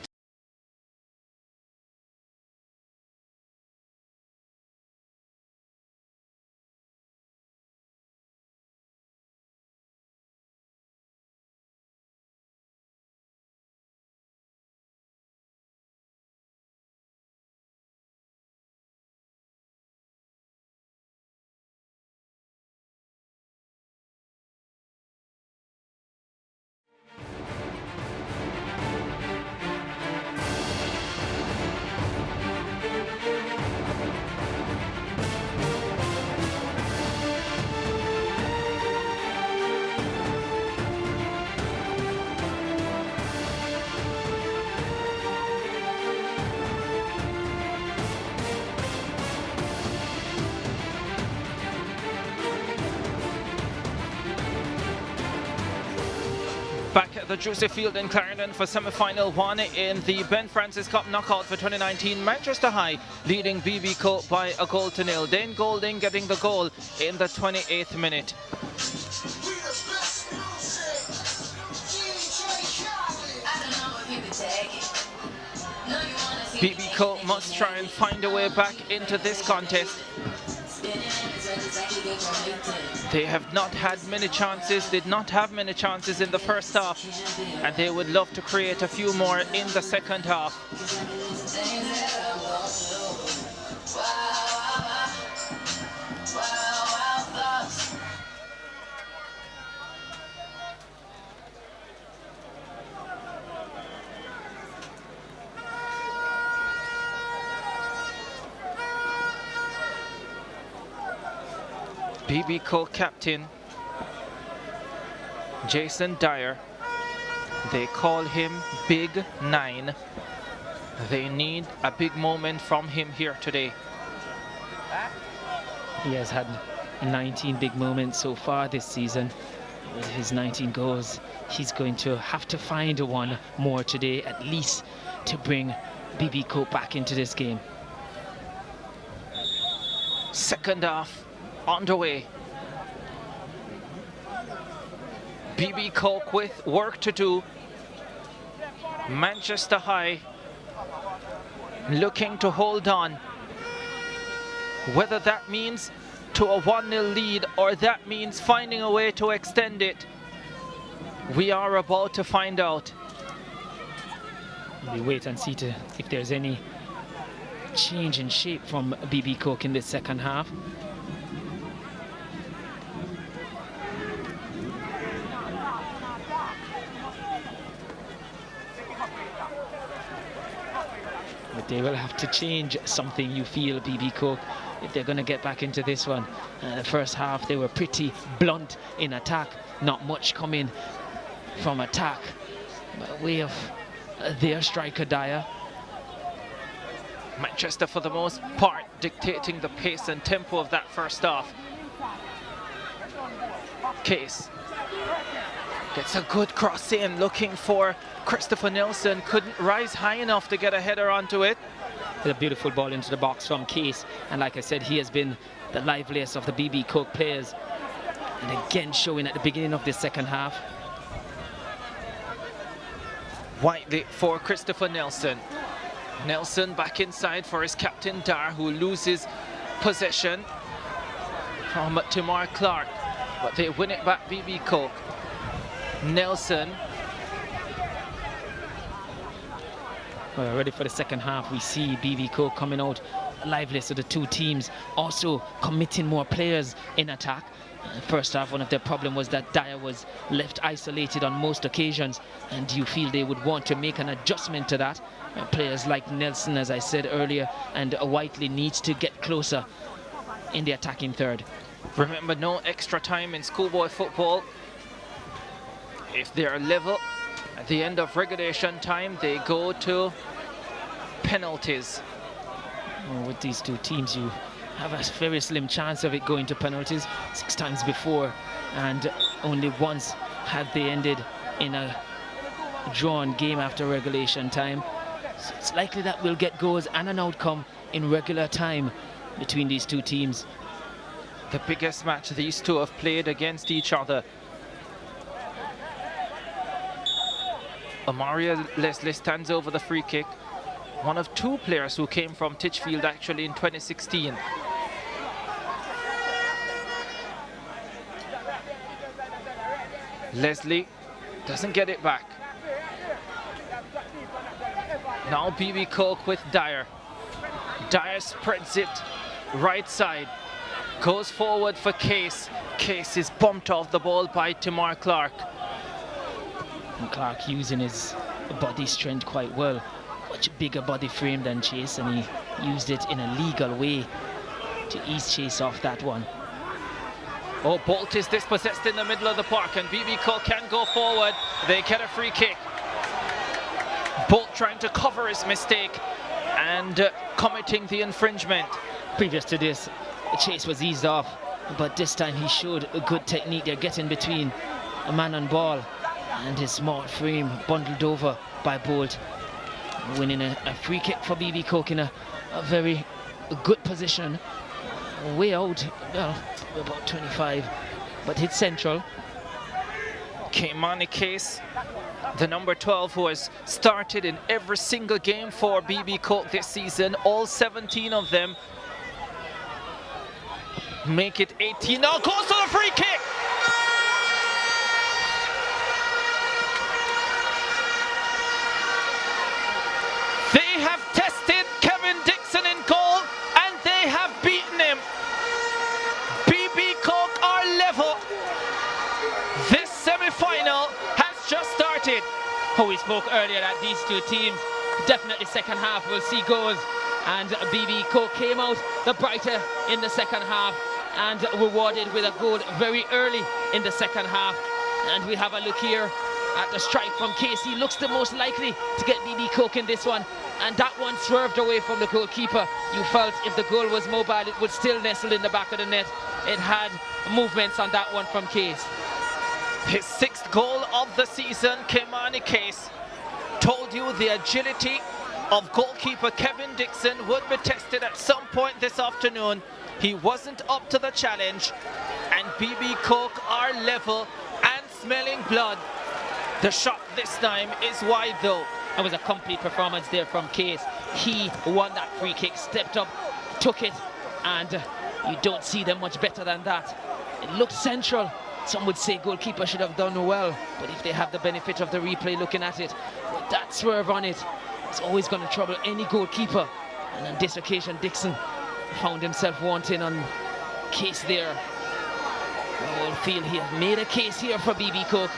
Back at the Juicy Field in Clarendon for semi-final one in the Ben Francis Cup knockout for 2019. Manchester High leading BB Co by a goal to nil. Dane Golding getting the goal in the 28th minute. BB Co must try and find a way back into this contest. They have not had many chances, did not have many chances in the first half, and they would love to create a few more in the second half. BB Co captain Jason Dyer, they call him Big Nine. They need a big moment from him here today. He has had 19 big moments so far this season. With his 19 goals, he's going to have to find one more today, at least, to bring BB Co back into this game. Second half underway. BB Coke with work to do. Manchester High looking to hold on. Whether that means to a 1-0 lead or that means finding a way to extend it, we are about to find out. We wait and see if there's any change in shape from BB Coke in the second half. But they will have to change something, you feel, BB Coke, if they're going to get back into this one. The first half, they were pretty blunt in attack. Not much coming from attack by way of their striker Dyer. Manchester, for the most part, dictating the pace and tempo of that first half. Case gets a good cross in, looking for Christopher Nelson. Couldn't rise high enough to get a header onto it. A beautiful ball into the box from Case, and like I said, he has been the liveliest of the BB Coke players, and again showing at the beginning of the second half. Whiteley for Christopher Nelson. Nelson back inside for his captain Dar, who loses possession from Timar Clark, but they win it back, BB Coke. Nelson. Well, ready for the second half. We see BB Coke coming out liveliest of the two teams, also committing more players in attack. First half, one of their problem was that Dyer was left isolated on most occasions, and you feel they would want to make an adjustment to that. Players like Nelson, as I said earlier, and Whiteley needs to get closer in the attacking third. Remember, no extra time in schoolboy football. If they are level at the end of regulation time, they go to penalties. With these two teams, you have a very slim chance of it going to penalties 6 times before, and only once had they ended in a drawn game after regulation time. So it's likely that we'll get goals and an outcome in regular time between these two teams. The biggest match these two have played against each other. Amaria Leslie stands over the free kick. One of 2 players who came from Titchfield actually in 2016. Leslie doesn't get it back. Now BB Coke with Dyer. Dyer spreads it right side. Goes forward for Case. Case is bumped off the ball by Timar Clark. And Clark using his body strength quite well. Much bigger body frame than Chase, and he used it in a legal way to ease Chase off that one. Oh, Bolt is dispossessed in the middle of the park, and BB Cook can go forward. They get a free kick. Bolt trying to cover his mistake and committing the infringement. Previous to this, Chase was eased off, but this time he showed a good technique. They're getting between a man and ball, and his small frame bundled over by Bolt, winning a free kick for BB Cook in a very good position. Way out, well, about 25, but hit central. Keimani Case, the number 12, who has started in every single game for BB Cook this season, all 17 of them. Make it 18, now goes to the free kick! They have tested Kevin Dixon in goal, and they have beaten him. BB Cook are level. This semi-final has just started. We spoke earlier that these two teams, definitely second half will see goals, and BB Cook came out the brighter in the second half and rewarded with a goal very early in the second half. And we have a look here at the strike from Casey. Looks the most likely to get BB Cook in this one, and that one swerved away from the goalkeeper. You felt if the goal was mobile, it would still nestle in the back of the net. It had movements on that one from Case. His 6th goal of the season, Keimani Case. Told you the agility of goalkeeper Kevin Dixon would be tested at some point this afternoon. He wasn't up to the challenge, and BB Cook are level and smelling blood. The shot this time is wide though. It was a complete performance there from Case. He won that free kick, stepped up, took it, and you don't see them much better than that. It looked central. Some would say goalkeeper should have done well, but if they have the benefit of the replay looking at it, with that swerve on it, it's always going to trouble any goalkeeper. And on this occasion, Dixon found himself wanting on Case there. I will feel he has made a case here for BB Cook.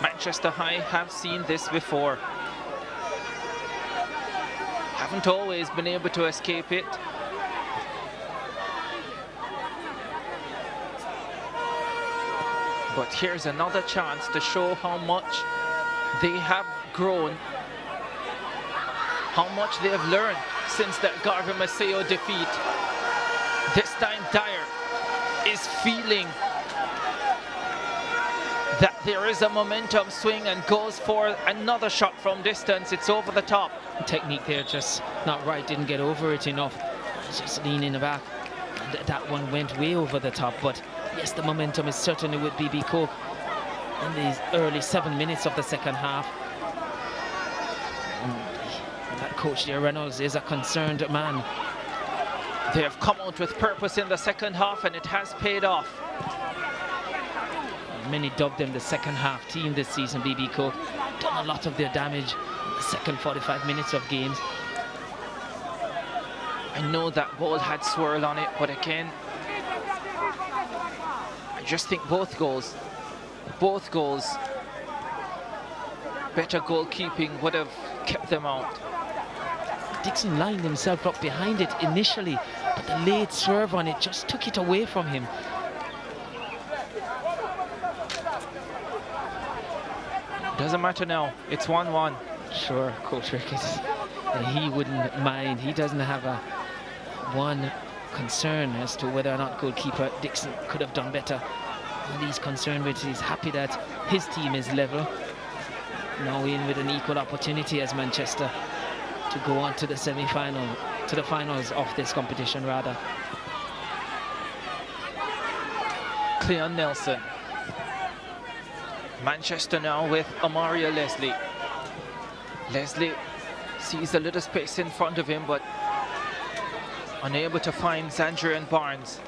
Manchester High have seen this before. Haven't always been able to escape it. But here's another chance to show how much they have grown, how much they have learned since that Garvey Maceo defeat. This time Dyer is feeling that there is a momentum swing and goes for another shot from distance. It's over the top. Technique there just not right, didn't get over it enough. Just leaning back. That one went way over the top, but yes, the momentum is certainly with BB Cook in these early 7 minutes of the second half. And that coach there, Reynolds, is a concerned man. They have come out with purpose in the second half, and it has paid off. Many dubbed them the second half team this season. BB Cook done a lot of their damage in the second 45 minutes of games. I know that ball had swirl on it, but again, I just think both goals, better goalkeeping would have kept them out. Dixon lined himself up behind it initially, but the late swerve on it just took it away from him. Doesn't matter now, it's 1-1. Sure, Coach Rick is he wouldn't mind. He doesn't have one concern as to whether or not goalkeeper Dixon could have done better. All he's concerned with, he's happy that his team is level. Now in with an equal opportunity as Manchester to go on to the semi-final, to the finals of this competition rather. Cleon Nelson. Manchester now with Amaria Leslie. Leslie sees a little space in front of him, but unable to find Zandrian Barnes.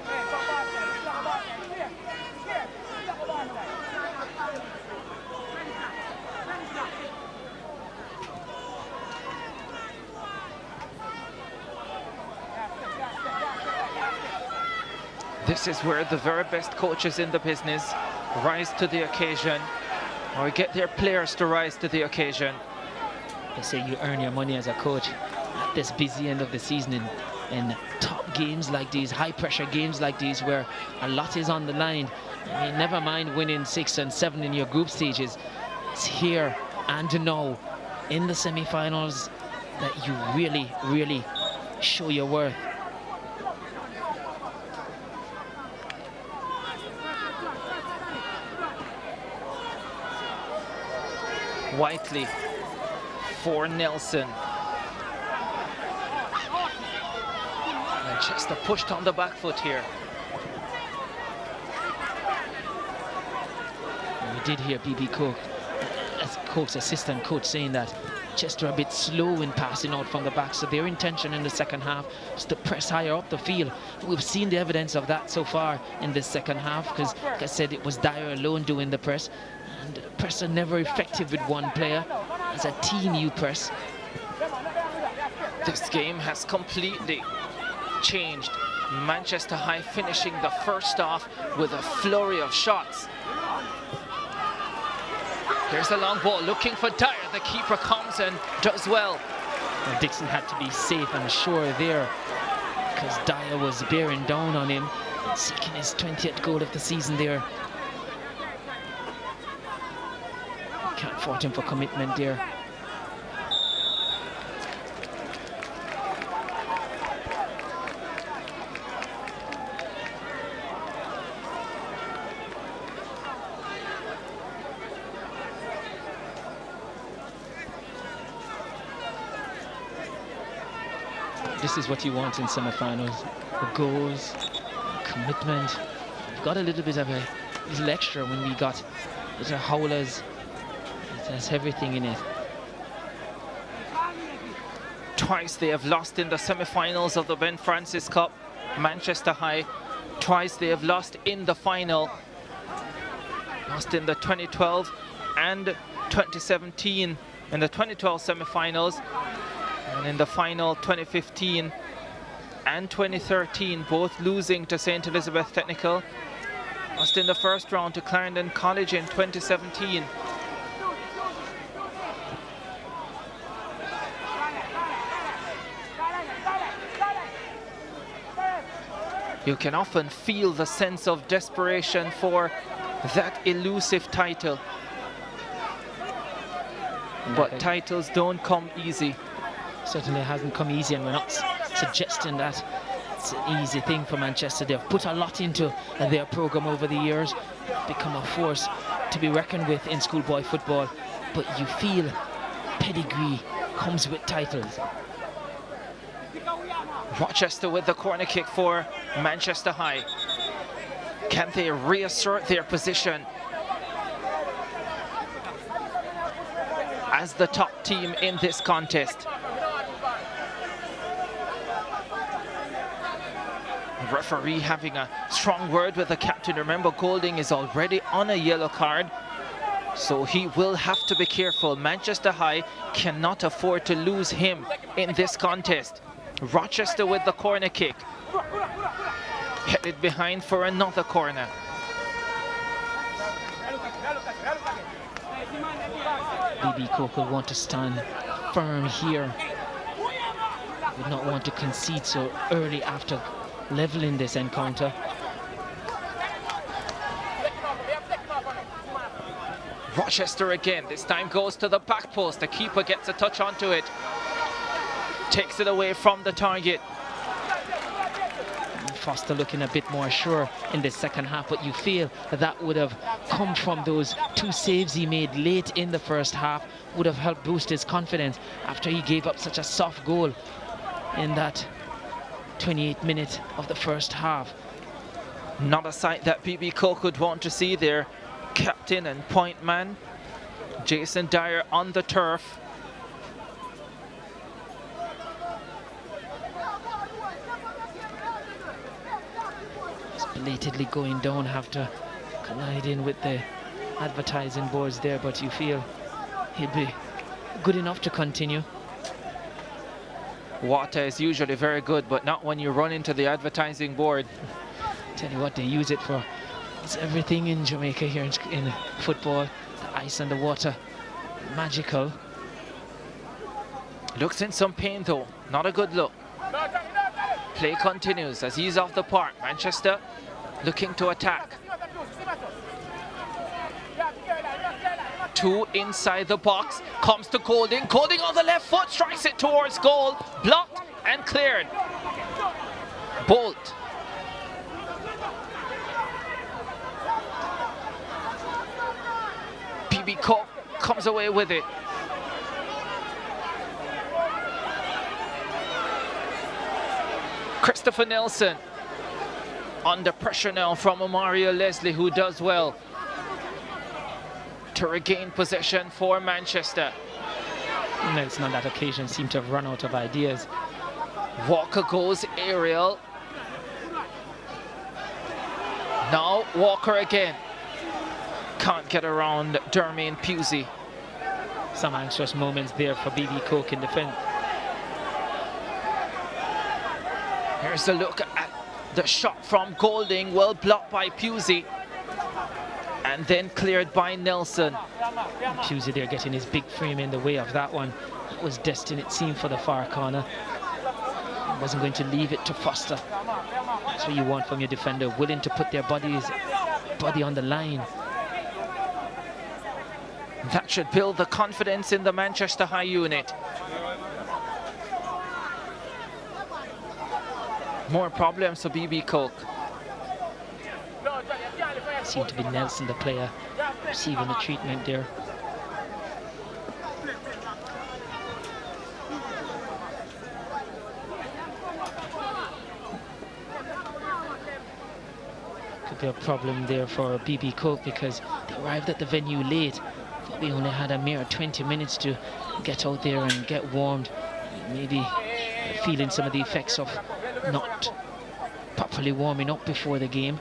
This is where the very best coaches in the business rise to the occasion, or get their players to rise to the occasion. They say you earn your money as a coach at this busy end of the season in top games like these, high pressure games like these where a lot is on the line. I mean, never mind winning 6 and 7 in your group stages. It's here and now in the semi-finals that you really, really show your worth. Whiteley for Nelson. Manchester pushed on the back foot here. We did hear BB Cook, as Cook's assistant coach, saying that Chester a bit slow in passing out from the back, so their intention in the second half was to press higher up the field. We've seen the evidence of that so far in the second half, because like I said, it was Dyer alone doing the press, and press are never effective with one player. As a team you press. This game has completely changed. Manchester High finishing the first half with a flurry of shots. Here's the long ball looking for Dyer. The keeper comes and does well. And Dixon had to be safe and sure there, because Dyer was bearing down on him, seeking his 20th goal of the season there. Can't fault him for commitment there. This is what you want in semi-finals. The goals, the commitment. We've got a little bit of a little extra when we got little howlers. It has everything in it. Twice they have lost in the semi-finals of the Ben Francis Cup. Manchester High, twice they have lost in the final. Lost in the 2012 and 2017 in the 2012 semi-finals, and in the final 2015 and 2013, both losing to St. Elizabeth Technical. Lost in the first round to Clarendon College in 2017. You can often feel the sense of desperation for that elusive title. But titles don't come easy. Certainly hasn't come easy, and we're not suggesting that it's an easy thing for Manchester. They've put a lot into their program over the years, become a force to be reckoned with in schoolboy football. But you feel pedigree comes with titles. Rochester with the corner kick for Manchester High. Can they reassert their position as the top team in this contest? The referee having a strong word with the captain. Remember, Golding is already on a yellow card, so he will have to be careful. Manchester High cannot afford to lose him in this contest. Rochester with the corner kick. Headed behind for another corner. BB Cook will want to stand firm here. Would not want to concede so early after leveling this encounter. Rochester again, this time goes to the back post. The keeper gets a touch onto it. Takes it away from the target. Foster looking a bit more sure in the second half, but you feel that would have come from those 2 saves he made late in the first half, would have helped boost his confidence after he gave up such a soft goal in that 28th minute of the first half. Not a sight that BB Cook would want to see there. Captain and point man Jason Dyer on the turf. Belatedly going down after colliding with the advertising boards there, but you feel he'll be good enough to continue. Water is usually very good, but not when you run into the advertising board. Tell you what they use it for. It's everything in Jamaica here in football. The ice and the water, magical. Looks in some pain though, not a good look. Play continues as he's off the park. Manchester looking to attack. 2 inside the box, comes to Golding. Golding on the left foot, strikes it towards goal. Blocked and cleared. Bolt. BB Cook comes away with it. Christopher Nelson under pressure now from Mario Leslie, who does well to regain possession for Manchester. Nelson on that occasion seemed to have run out of ideas. Walker goes aerial. Now Walker again. Can't get around Dermaine Pusey. Some anxious moments there for BB Cook in defence. Here's a look at the shot from Golding, well blocked by Pusey. And then cleared by Nelson. Pusey there getting his big frame in the way of that one. That was destined, it seemed, for the far corner. He wasn't going to leave it to Foster. That's what you want from your defender, willing to put their body on the line. That should build the confidence in the Manchester High unit. More problems for BB Cook. Seemed to be Nelson, the player, receiving the treatment there. Could be a problem there for BB Cook because they arrived at the venue late. We only had a mere 20 minutes to get out there and get warmed. Maybe feeling some of the effects of not properly warming up before the game.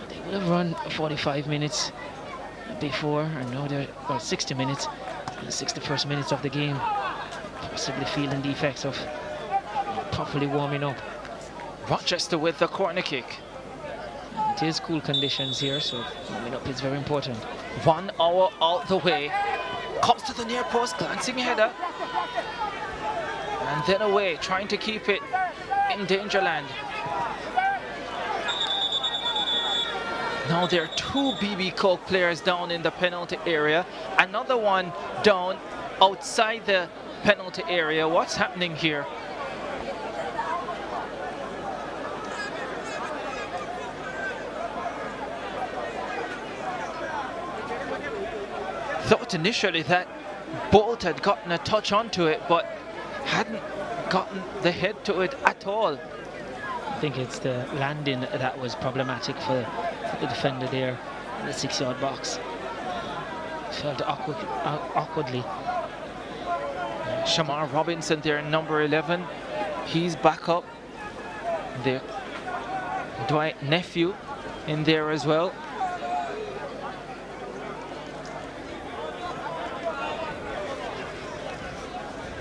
They would have run 45 minutes before, and now they're about 60 minutes, the 61st minutes of the game. Possibly feeling the effects of not properly warming up. Rochester with the corner kick. It is cool conditions here, so warming up is very important. 1 hour out the way. Comes to the near post, glancing header. And then away, trying to keep it in Dangerland. Now there are 2 BB Cook players down in the penalty area. Another one down outside the penalty area. What's happening here? Thought initially that Bolt had gotten a touch onto it, but hadn't gotten the head to it at all. I think it's the landing that was problematic for the defender there in the 6-yard box. Felt awkwardly. Shamar Robinson there, number 11. He's back up there. Dwight Nephew in there as well.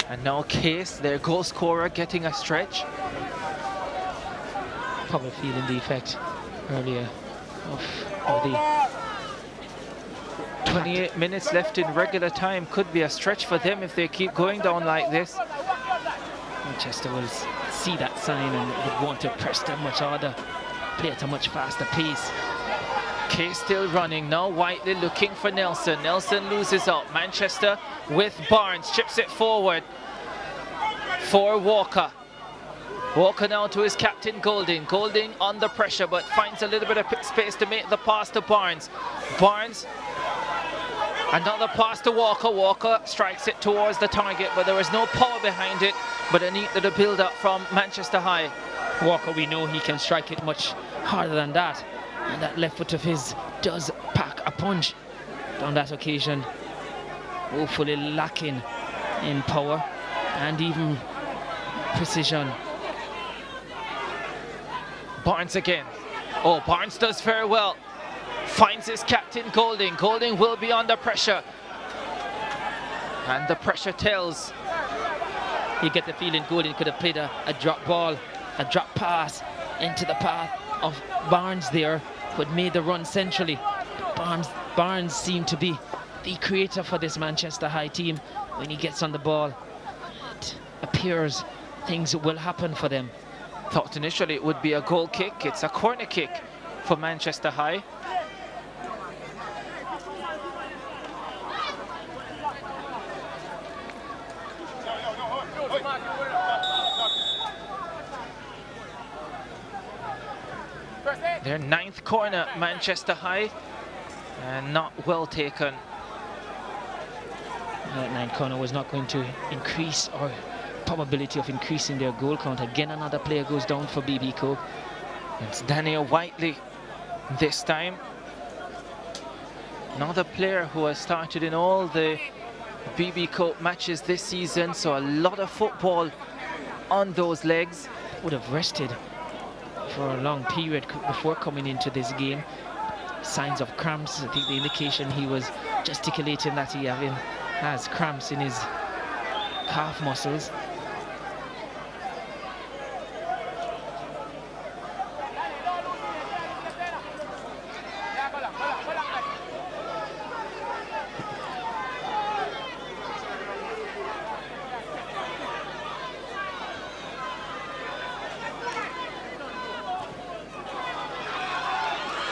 And now Case, their goal scorer, getting a stretch. Probably feeling the effect earlier of the 28 minutes left in regular time. Could be a stretch for them if they keep going down like this. Manchester will see that sign and would want to press them much harder, play at a much faster pace. Case still running now. Whiteley looking for Nelson. Nelson loses out. Manchester with Barnes, chips it forward. for Walker. Walker now to his captain Golding. Golding under pressure but finds a little bit of space to make the pass to Barnes. Barnes, another pass to Walker. Walker strikes it towards the target, but there is no power behind it. But a neat little build up from Manchester High. Walker, we know he can strike it much harder than that. And that left foot of his does pack a punch on that occasion. Woefully lacking in power and even precision. Barnes again. Oh, Barnes does very well. Finds his captain Golding. Golding will be under pressure. And the pressure tells. You get the feeling Golding could have played a drop ball, a drop pass into the path of Barnes there, but made the run centrally. Barnes seemed to be the creator for this Manchester High team. When he gets on the ball, it appears things will happen for them. Thought initially it would be a goal kick. It's a corner kick for Manchester High. Their 9th corner, Manchester High, and not well taken. That 9th corner was not going to increase or probability of increasing their goal count. Again, another player goes down for BB Cope. It's Daniel Whiteley this time. Another player who has started in all the BB Cope matches this season, so a lot of football on those legs. Would have rested for a long period before coming into this game. Signs of cramps. I think the indication he was gesticulating that he has cramps in his calf muscles.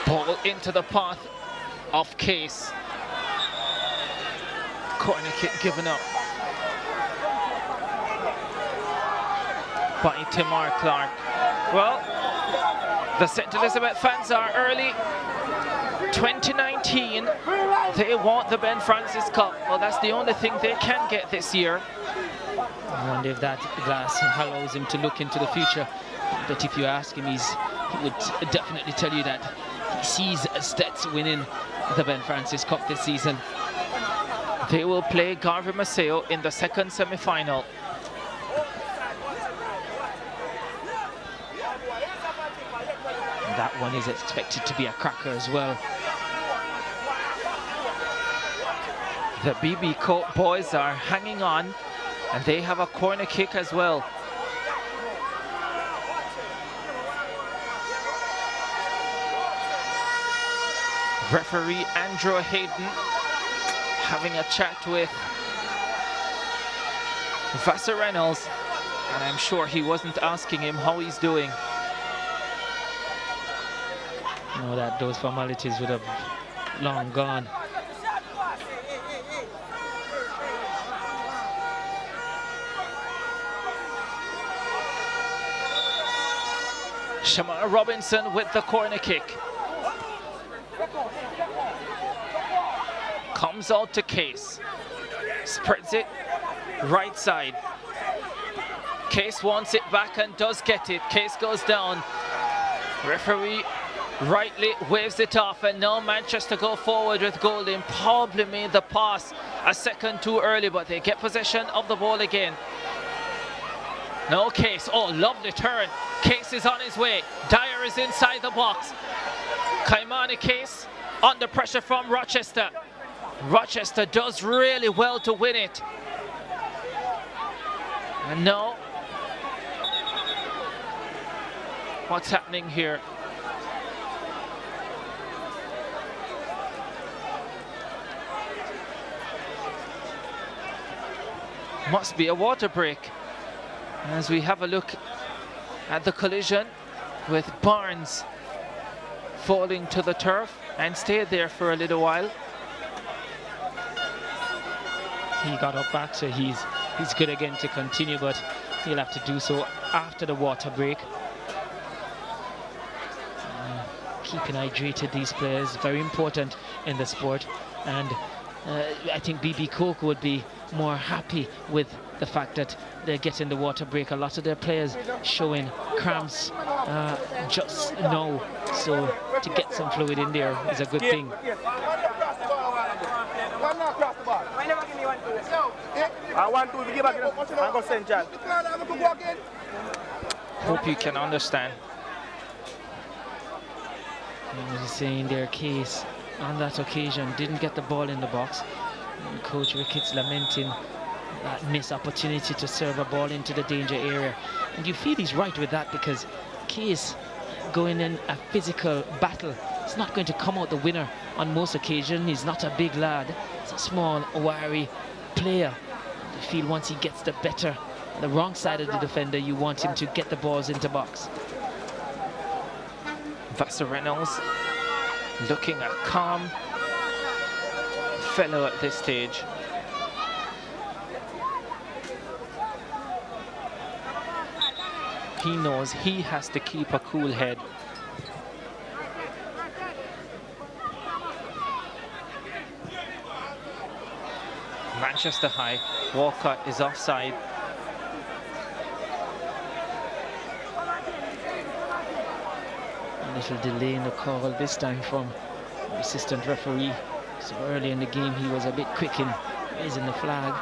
Ball into the path of Case. Corner kick given up by Tamar Clark. Well, the St. Elizabeth fans are early. 2019, they want the Ben Francis Cup. Well, that's the only thing they can get this year. I wonder if that glass allows him to look into the future. But if you ask him, he would definitely tell you that he sees Stets winning the Ben Francis Cup this season. They will play Garvey Maceo in the second semi-final. That one is expected to be a cracker as well. The BB Cope boys are hanging on, and they have a corner kick as well. Referee Andrew Hayden having a chat with Vassar Reynolds, and I'm sure he wasn't asking him how he's doing. No, that those formalities would have long gone. Shamar Robinson with the corner kick. Comes out to Case. Spreads it right side. Case wants it back and does get it. Case goes down. Referee rightly waves it off, and now Manchester go forward with Golding. Probably made the pass a second too early, but they get possession of the ball again. No Case. Oh, lovely turn. Case is on his way. Dyer is inside the box. Kaimani Case under pressure from Rochester. Rochester does really well to win it. And now, what's happening here? Must be a water break. As we have a look at the collision with Barnes falling to the turf and stayed there for a little while. He got up back, so he's good again to continue, but He'll have to do so after the water break. Keeping hydrated, these players, very important in the sport. And I think BB Coke would be more happy with the fact that they're getting the water break. A lot of their players showing cramps just now, so to get some fluid in there is a good thing. Hope you can understand. He's saying their case on that occasion didn't get the ball in the box. And Coach Ricketts lamenting that missed opportunity to serve a ball into the danger area. And you feel he's right with that, because Case going in a physical battle, he's not going to come out the winner on most occasions. He's not a big lad. He's a small, wiry player. You feel once he gets the better, the wrong side of the defender, you want him to get the balls into box. Vassar Reynolds looking a calm fellow at this stage. He knows he has to keep a cool head. Manchester High, Walker is offside. A little delay in the call this time from the assistant referee. So early in the game he was a bit quick in raising the flag.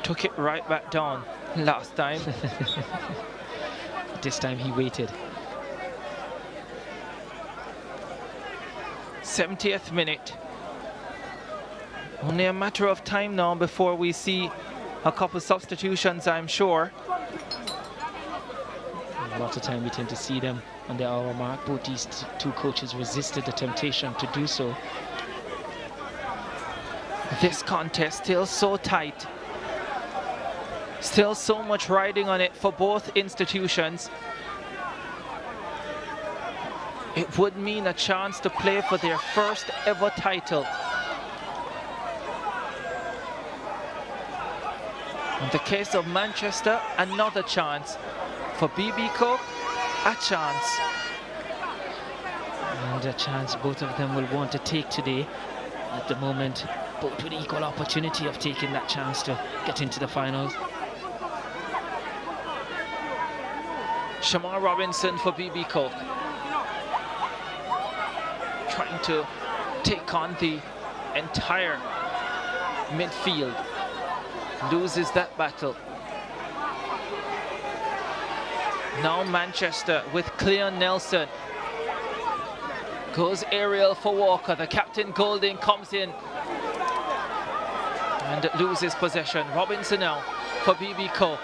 Took it right back down last time. This time he waited. 70th minute. Only a matter of time now before we see a couple substitutions, I'm sure. A lot of time we tend to see them on the hour mark. Both these two coaches resisted the temptation to do so. This contest still so tight. Still so much riding on it for both institutions. It would mean a chance to play for their first ever title. In the case of Manchester, another chance. For BB Coke, a chance. And a chance both of them will want to take today. At the moment, both with equal opportunity of taking that chance to get into the finals. Shamar Robinson for BB Coke. Trying to take on the entire midfield. Loses that battle. Now Manchester with Cleon Nelson. Goes aerial for Walker. The captain Golding comes in and loses possession. Robinson now for BB Coke.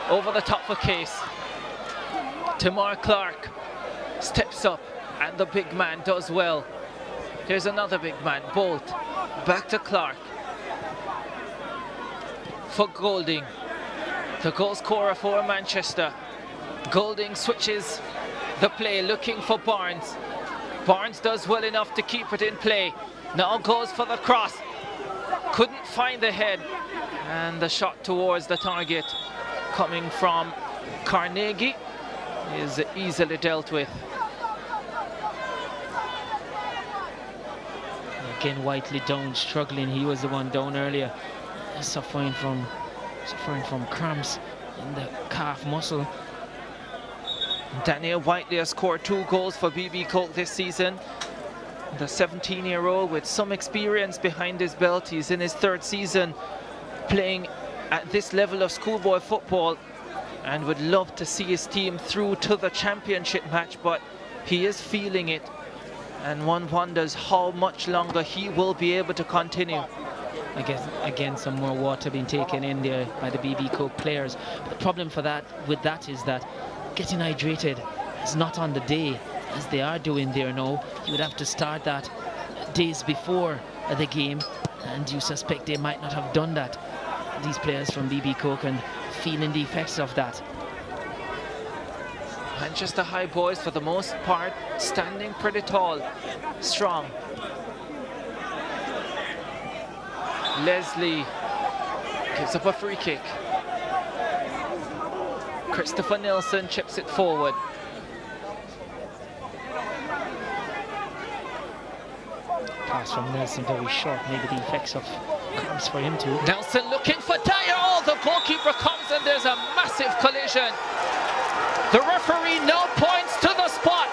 Over the top for Case. Tamar Clark steps up and the big man does well. Here's another big man, Bolt. Back to Clark. For Golding. The goal scorer for Manchester. Golding switches the play, looking for Barnes. Barnes does well enough to keep it in play. Now goes for the cross. Couldn't find the head. And the shot towards the target coming from Carnegie is easily dealt with. Again, Whiteley down, struggling. He was the one down earlier, suffering from cramps in the calf muscle. Daniel Whiteley has scored 2 goals for BB Coke this season. The 17-year-old with some experience behind his belt. He's in his 3rd season playing at this level of schoolboy football and would love to see his team through to the championship match, but he is feeling it and one wonders how much longer he will be able to continue. I guess again some more water being taken in there by the BB Coke players. But the problem with that is that getting hydrated is not on the day as they are doing there now. You would have to start that days before the game, and you suspect they might not have done that, these players from BB Coke, and feeling the effects of that. Manchester High boys for the most part standing pretty tall, strong. Leslie Gives up a free kick. Christopher Nilsson chips it forward. Pass from Nelson very short, maybe the effects of cramps for him too. Nelson looking for Dyer. Oh, the goalkeeper comes and there's a massive collision. The referee now points to the spot.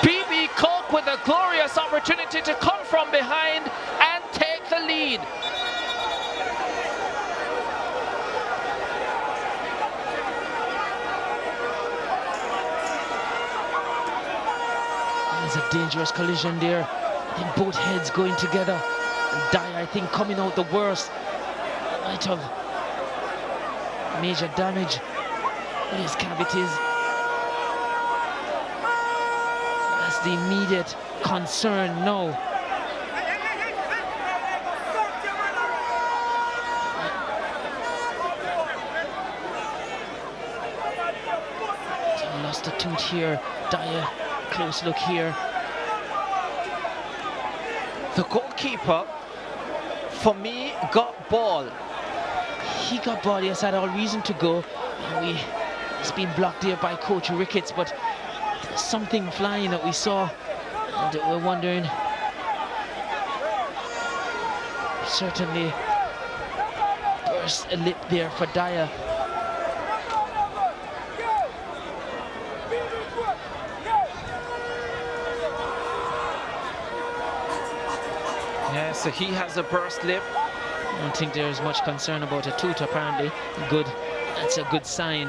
BB Coke with a glorious opportunity to come from behind and take the lead. There's a dangerous collision there. I think both heads going together. And Dyer, I think, coming out the worst. Might have major damage in his cavities. That's the immediate concern now. So lost a tooth here. Dyer, close look here. The goalkeeper, for me, got ball. He got ball, yes, had all reason to go. And it's been blocked there by Coach Ricketts, but there's something flying that we saw. And we're wondering. Certainly burst a lip there for Dyer. Yeah, so he has a burst lip. I don't think there's much concern about a tooth, apparently. Good, that's a good sign.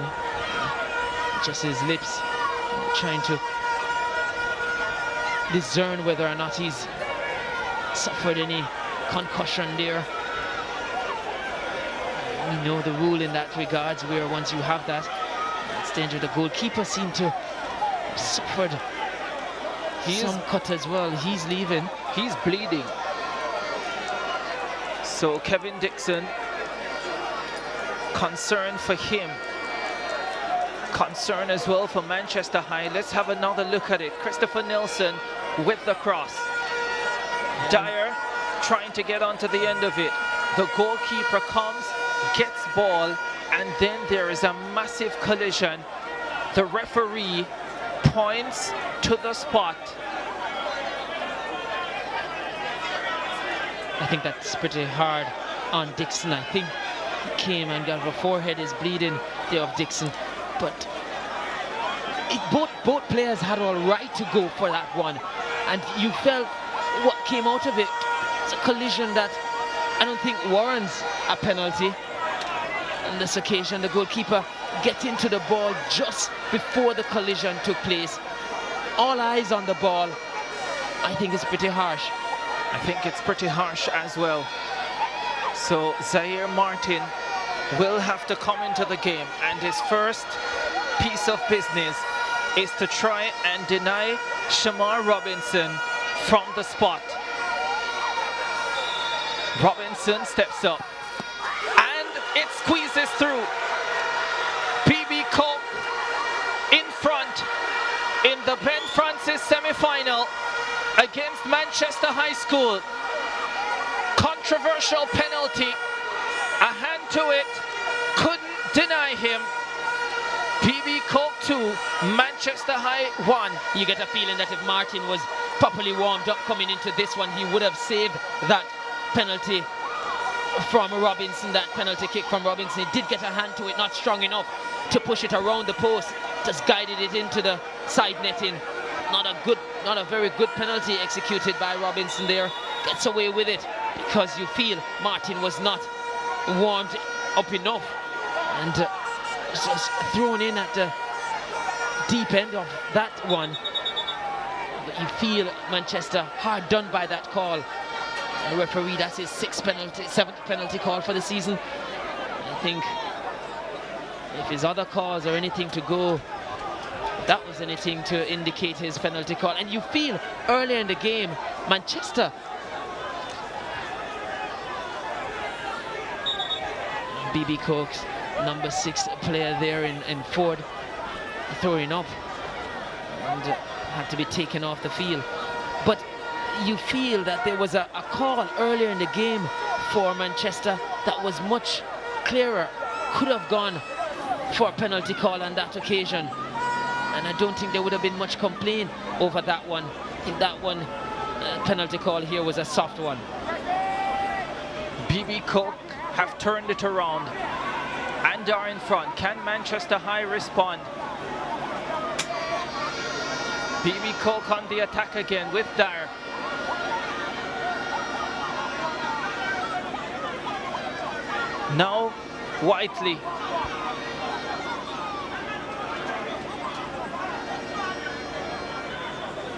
Just his lips trying to discern whether or not he's suffered any concussion there. We know the rule in that regards, where once you have that, it's danger. The goalkeeper seemed to have suffered some cut as well. He's leaving. He's bleeding. So Kevin Dixon, concern for him. Concern as well for Manchester High. Let's have another look at it. Christopher Nilsson with the cross. Dyer trying to get onto the end of it. The goalkeeper comes, gets ball, and then there is a massive collision. The referee points to the spot. I think that's pretty hard on Dixon. I think he came and got the forehead is bleeding there of Dixon, but both players had all right to go for that one, and you felt what came out of it. It's a collision that I don't think warrants a penalty. On this occasion, the goalkeeper getting to the ball just before the collision took place. All eyes on the ball. I think it's pretty harsh. I think it's pretty harsh as well. So Zaire Martin will have to come into the game, and his first piece of business is to try and deny Shamar Robinson from the spot. Robinson steps up and it squeezes through. PB Coke in front in the Ben Francis semi-final against Manchester High School. Controversial penalty. A hand to it. Couldn't deny him. PB Coke 2, Manchester High 1. You get a feeling that if Martin was properly warmed up coming into this one, he would have saved that penalty from Robinson, that penalty kick from Robinson. He did get a hand to it, not strong enough to push it around the post. Just guided it into the side netting. Not a very good penalty executed by Robinson there. Gets away with it because you feel Martin was not warmed up enough, and just thrown in at the deep end of that one. But you feel Manchester hard done by that call. The referee, that's his seventh penalty call for the season. I think if his other calls or anything to go, that was anything to indicate his penalty call. And you feel earlier in the game, Manchester, BB Coke's number 6 player there in Ford, throwing up and had to be taken off the field. But you feel that there was a call earlier in the game for Manchester that was much clearer. Could have gone for a penalty call on that occasion. And I don't think there would have been much complaint over that one. I think that one penalty call here was a soft one. BB Cook have turned it around and are in front. Can Manchester High respond? BB Cook on the attack again with Dyer. Now Whiteley.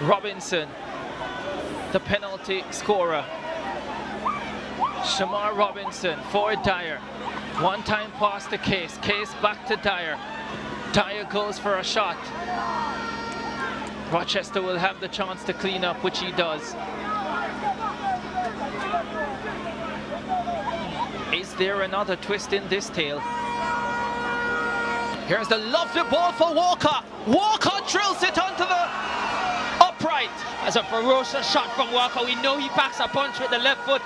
Robinson, the penalty scorer. Shamar Robinson for Dyer. One time pass to Case. Case back to Dyer. Dyer goes for a shot. Rochester will have the chance to clean up, which he does. Is there another twist in this tale? Here's the lovely ball for Walker. Walker drills it onto the upright. As a ferocious shot from Walker, we know he packs a punch with the left foot.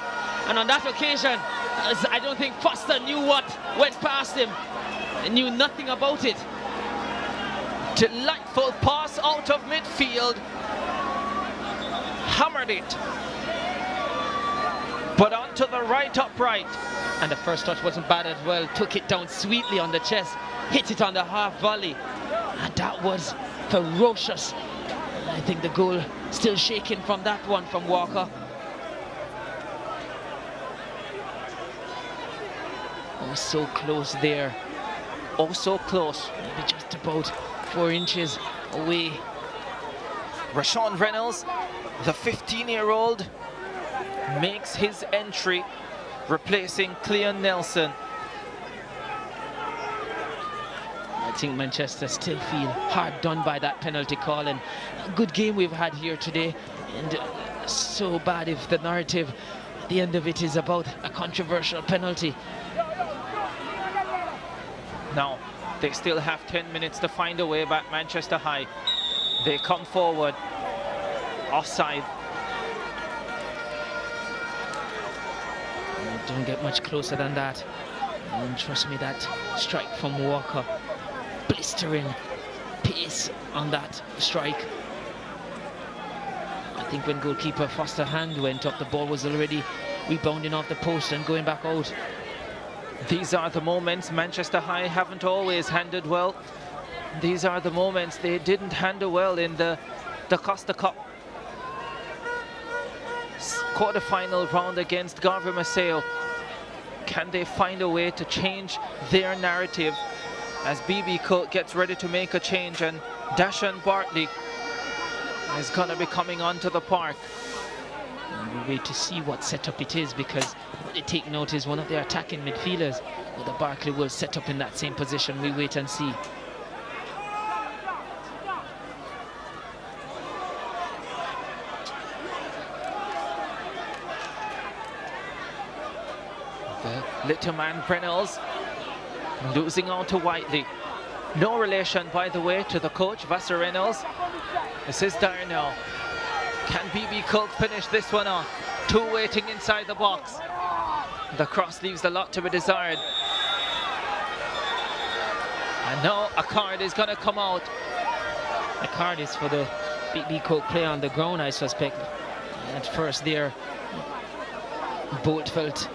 And on that occasion, I don't think Foster knew what went past him. He knew nothing about it. Delightful pass out of midfield. Hammered it. But onto the right upright. And the first touch wasn't bad as well. Took it down sweetly on the chest. Hit it on the half volley. And that was ferocious. I think the goal still shaking from that one from Walker. Oh, so close there. Oh, so close. Maybe just about 4 inches away. Rashawn Reynolds, the 15-year-old, makes his entry, replacing Cleon Nelson. I think Manchester still feel hard done by that penalty call, and a good game we've had here today, and so bad if the narrative at the end of it is about a controversial penalty. Now, they still have 10 minutes to find a way back. Manchester High, they come forward, offside. Don't get much closer than that. And trust me, that strike from Walker, blistering pace on that strike. I think when goalkeeper Foster's hand went up, the ball was already rebounding off the post and going back out. These are the moments Manchester High haven't always handled well. These are the moments they didn't handle well in the Costa Cup quarter-final round against Garvey Maceo. Can they find a way to change their narrative as BB Cook gets ready to make a change, and Dashan Bartley is going to be coming onto the park. And we wait to see what setup it is, because what they take note is one of their attacking midfielders, whether Barkley will set up in that same position. We wait and see. The little man Reynolds losing out to Whiteley. No relation, by the way, to the coach, Vassar Reynolds. This is Dyer now. Can BB Cook finish this one off? 2 waiting inside the box. The cross leaves a lot to be desired. And now a card is going to come out. The card is for the BB Cook player on the ground, I suspect. At first there, Bolt felt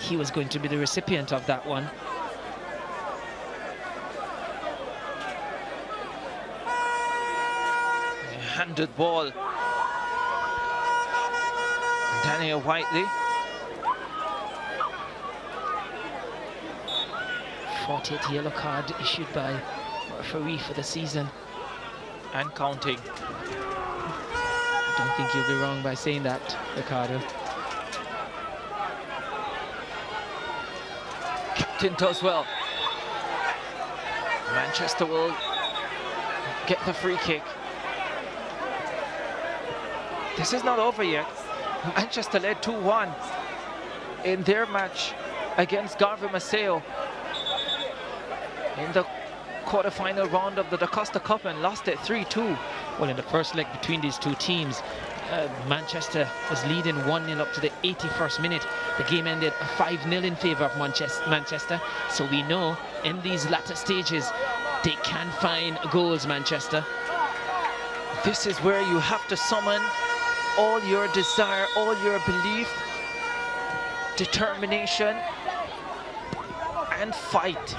he was going to be the recipient of that one. Handed ball. Daniel Whiteley. 40th yellow card issued by referee for the season. And counting. I don't think you'll be wrong by saying that, Ricardo. Captain does well. Manchester will get the free kick. This is not over yet. Manchester led 2-1 in their match against Garvey Maceo in the quarter-final round of the Da Costa Cup and lost it 3-2. Well, in the first leg between these two teams, Manchester was leading 1-0 up to the 81st minute. The game ended 5-0 in favour of Manchester. So we know in these latter stages they can find goals, Manchester. This is where you have to summon all your desire, all your belief, determination, and fight.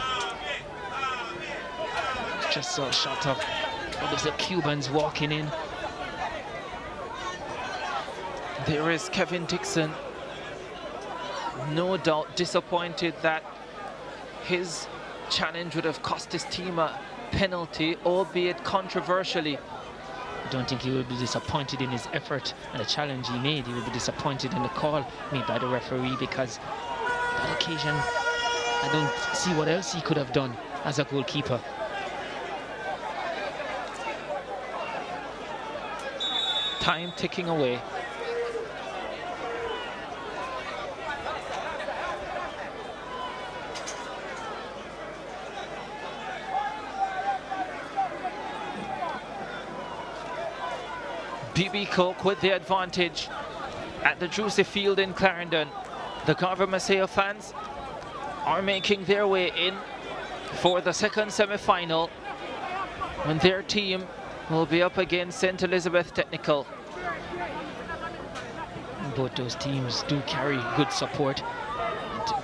Just saw a shot of the Cubans walking in. There is Kevin Dixon, no doubt disappointed that his challenge would have cost his team a penalty, albeit controversially. I don't think he will be disappointed in his effort and the challenge he made. He will be disappointed in the call made by the referee, because that occasion, I don't see what else he could have done as a goalkeeper. Time ticking away. BB Coke with the advantage at the Juicy Field in Clarendon. The Garver Massey fans are making their way in for the second semi-final, when their team will be up against St. Elizabeth Technical. Both those teams do carry good support.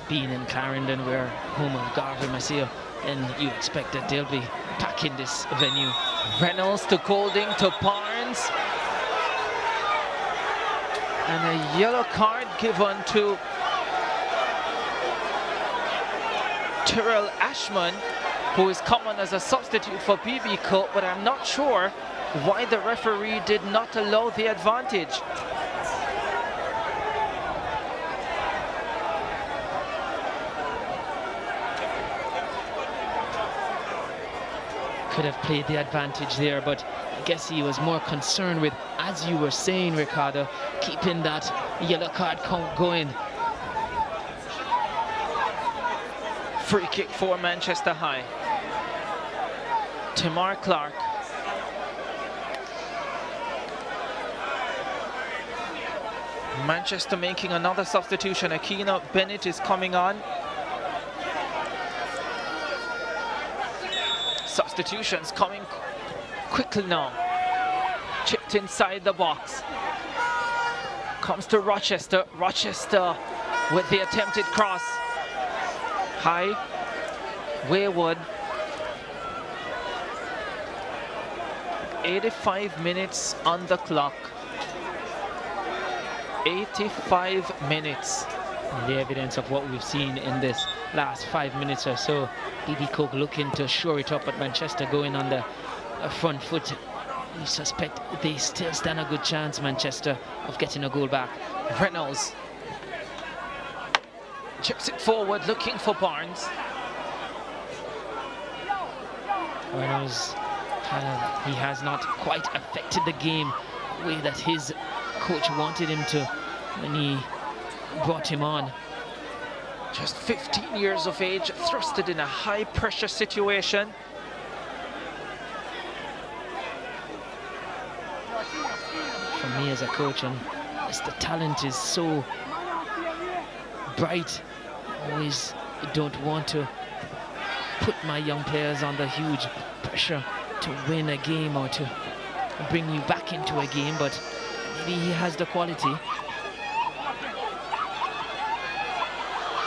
Being in Clarendon, where home of Garver Massey, and you expect that they'll be packing this venue. Reynolds to Golding to Barnes. And a yellow card given to Tyrrell Ashman, who is coming as a substitute for BB Cook, but I'm not sure why the referee did not allow the advantage. Could have played the advantage there, but I guess he was more concerned with, as you were saying, Ricardo, keeping that yellow card count going. Free kick for Manchester High. Tamar Clark. Manchester making another substitution. Akina Bennett is coming on. Substitutions coming quickly now. Chipped inside the box. Comes to Rochester. Rochester with the attempted cross. High. Wayward. 85 minutes on the clock. 85 minutes. And the evidence of what we've seen in this last 5 minutes or so. BB Cook looking to shore it up, but Manchester going on the front foot. We suspect they still stand a good chance, Manchester, of getting a goal back. Reynolds chips it forward, looking for Barnes. Reynolds, he has not quite affected the game the way that his coach wanted him to when he brought him on. Just 15 years of age, thrusted in a high pressure situation. For me as a coach, and as the talent is so bright, I always don't want to put my young players under huge pressure to win a game or to bring you back into a game, but maybe he has the quality.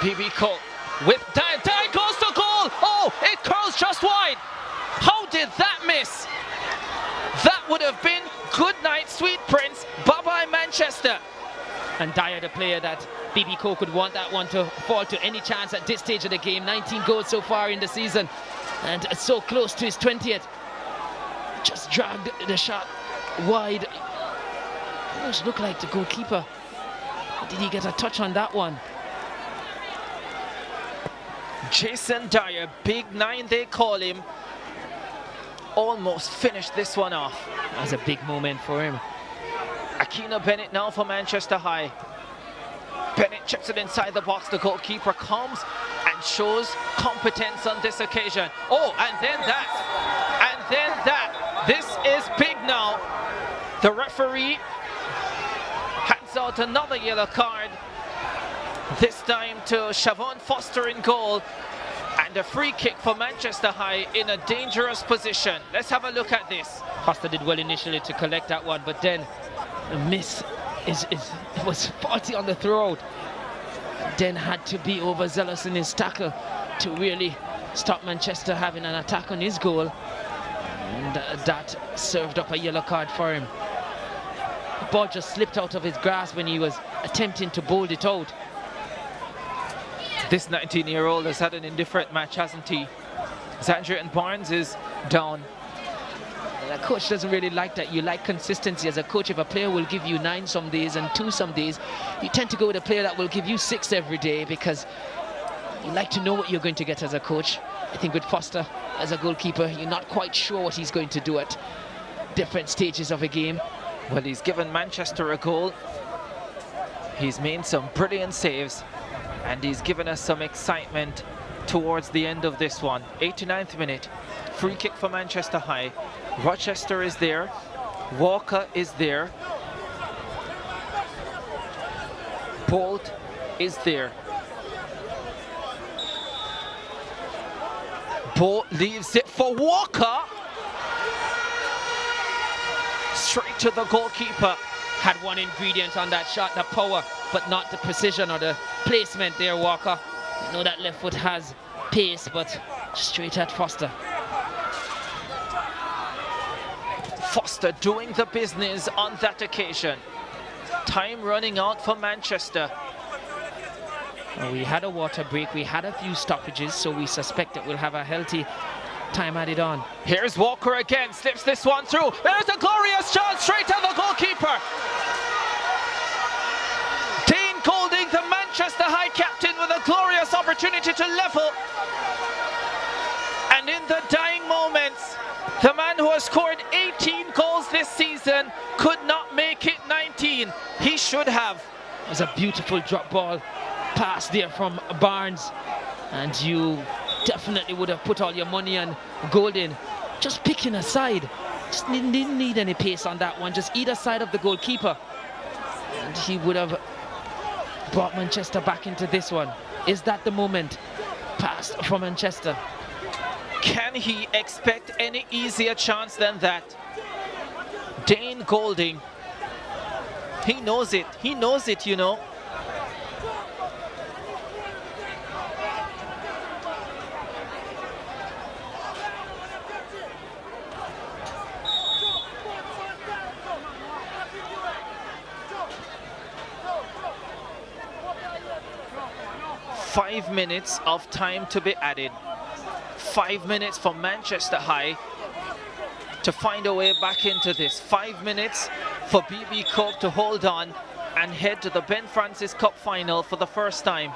BB Cook with that goes to goal. Oh, it curls just wide. How did that miss? That would have been good night, sweet prince. Bye-bye, Manchester. And Dyer, the player that BB Cook would want that one to fall to any chance at this stage of the game. 19 goals so far in the season, and so close to his 20th. Just dragged the shot wide. Almost looked like the goalkeeper. Did he get a touch on that one? Jason Dyer, Big Nine they call him, almost finished this one off. That's a big moment for him. Akina Bennett now for Manchester High. Bennett chips it inside the box. The goalkeeper comes and shows competence on this occasion. Oh, and then that. And then that. This is big now. The referee hands out another yellow card. This time to Siobhan Foster in goal. And a free kick for Manchester High in a dangerous position. Let's have a look at this. Foster did well initially to collect that one, but then the miss was faulty on the throw. Den had to be overzealous in his tackle to really stop Manchester having an attack on his goal. And that served up a yellow card for him. The ball just slipped out of his grasp when he was attempting to bowl it out. This 19-year-old has had an indifferent match, hasn't he? Zandria and Barnes is down. The coach doesn't really like that. You like consistency as a coach. If a player will give you 9 some days and 2 some days, you tend to go with a player that will give you 6 every day, because you like to know what you're going to get as a coach. I think with Foster as a goalkeeper, you're not quite sure what he's going to do at different stages of a game. Well, he's given Manchester a goal. He's made some brilliant saves, and he's given us some excitement towards the end of this one. 89th minute, free kick for Manchester High. Rochester is there, Walker is there, Bolt is there. Bolt leaves it for Walker. Straight to the goalkeeper. Had one ingredient on that shot, the power, but not the precision or the placement there, Walker. I know that left foot has pace, but straight at Foster. Foster doing the business on that occasion. Time running out for Manchester. We had a water break, we had a few stoppages, so we suspect that we'll have a healthy time added on. Here's Walker again, slips this one through. There's a glorious chance straight at the goalkeeper. Dane Golding, the Manchester High captain, with a glorious opportunity to level. And in the dying moments, the man who has scored 18 goals this season could not make it 19. He should have. It was a beautiful drop ball pass there from Barnes, and you definitely would have put all your money on Golding. Just picking a side. Just didn't need any pace on that one. Just either side of the goalkeeper, and he would have brought Manchester back into this one. Is that the moment? Pass from Manchester. Can he expect any easier chance than that? Dane Golding. He knows it. He knows it, you know. Five minutes of time to be added. 5 minutes for Manchester High to find a way back into this. 5 minutes for BB Coke to hold on and head to the Ben Francis Cup final for the first time.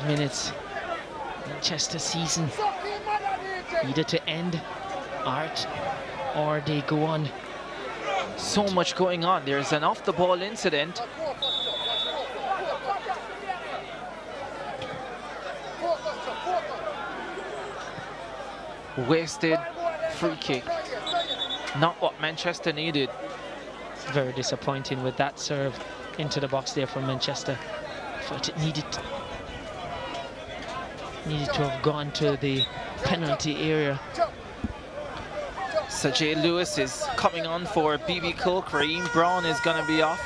Minutes. Manchester season either to end art or they go on. So much going on. There's an off the ball incident. Wasted free kick. Not what Manchester needed. Very disappointing with that serve into the box there from Manchester. Thought it needed to have gone to the penalty area. Sajay Lewis is coming on for BB Coke. Raheem Brown is going to be off.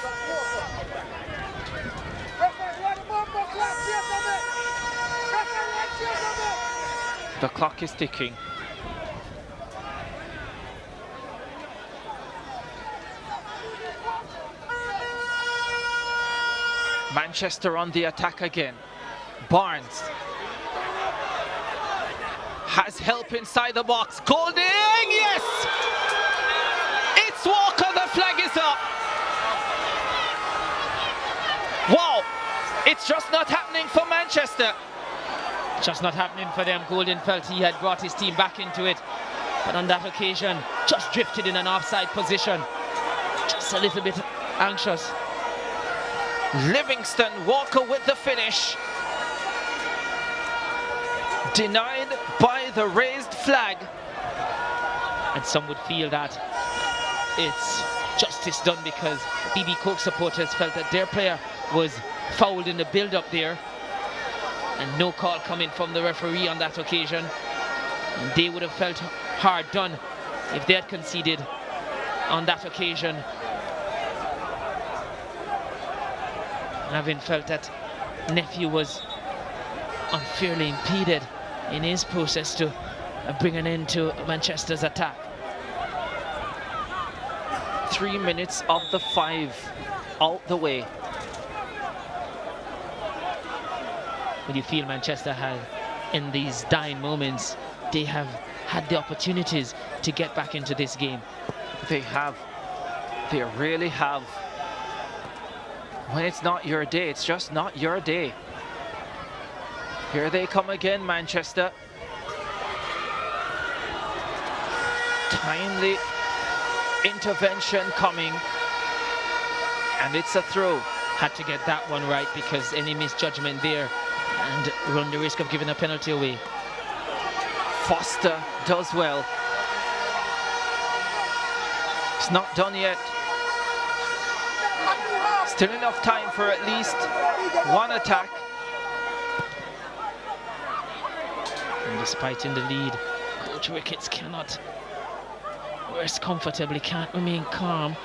The clock is ticking. Manchester on the attack again. Barnes has help inside the box. Golding, yes! It's Walker, the flag is up. Wow, it's just not Manchester. Just not happening for them. Golden felt he had brought his team back into it, but on that occasion just drifted in an offside position, just a little bit anxious. Livingston Walker with the finish. Denied by the raised flag. And some would feel that it's justice done because BB Coke supporters felt that their player was fouled in the build-up there, and no call coming from the referee on that occasion. And they would have felt hard done if they had conceded on that occasion, having felt that nephew was unfairly impeded in his process to bring an end to Manchester's attack. 3 minutes of the 5 out the way. When you feel Manchester have, in these dying moments, they have had the opportunities to get back into this game. They have. They really have. When it's not your day, it's just not your day. Here they come again, Manchester. Timely intervention coming, and it's a throw. Had to get that one right because any misjudgment there and run the risk of giving a penalty away. Foster does well. It's not done yet. Still enough time for at least one attack. And despite in the lead, Coach Ricketts cannot rest comfortably, can't remain calm.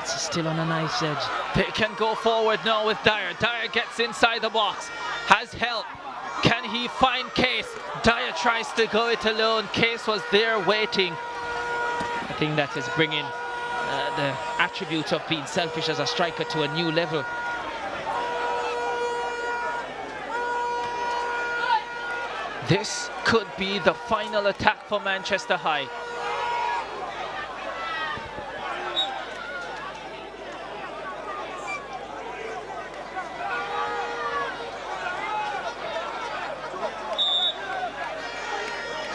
It's still on a knife's edge. They can go forward now with Dyer. Dyer gets inside the box, has help. Can he find Case? Dyer tries to go it alone. Case was there waiting. I think that is bringing the attribute of being selfish as a striker to a new level. This could be the final attack for Manchester High.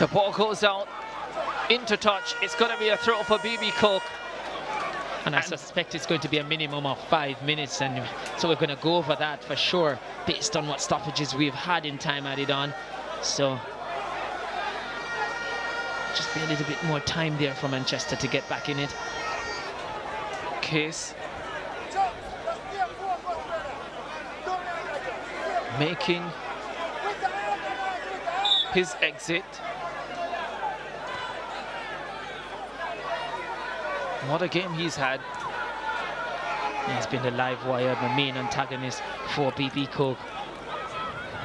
The ball goes out into touch. It's going to be a throw for BB Coke. And I suspect it's going to be a minimum of 5 minutes, and so we're going to go over that for sure based on what stoppages we've had in time added on. So just be a little bit more time there for Manchester to get back in it. Case making his exit. What a game he's had. He's been the live wire, the main antagonist for BB Coke.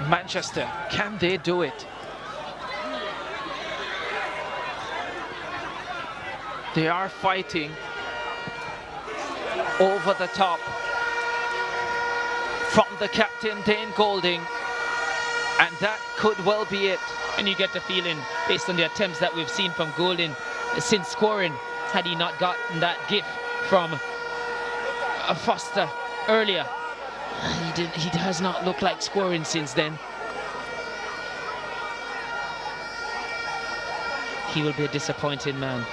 Manchester, can they do it? They are fighting over the top from the captain, Dane Golding, and that could well be it. And you get the feeling, based on the attempts that we've seen from Golding since scoring, had he not gotten that gift from Foster earlier, he has not looked like scoring since then. He will be a disappointed man.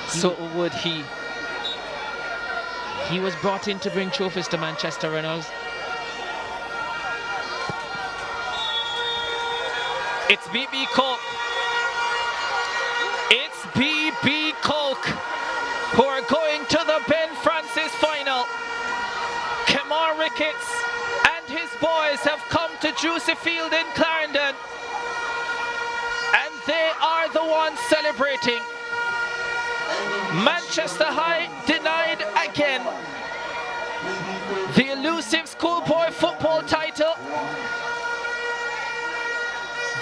So would he. He was brought in to bring trophies to Manchester, Reynolds. It's BB Coke. It's BB Coke who are going to the Ben Francis final. Kemar Ricketts and his boys have come to Juicy Field in Clarendon, and they are the ones celebrating. Manchester High denied again the elusive Schoolboy Football title.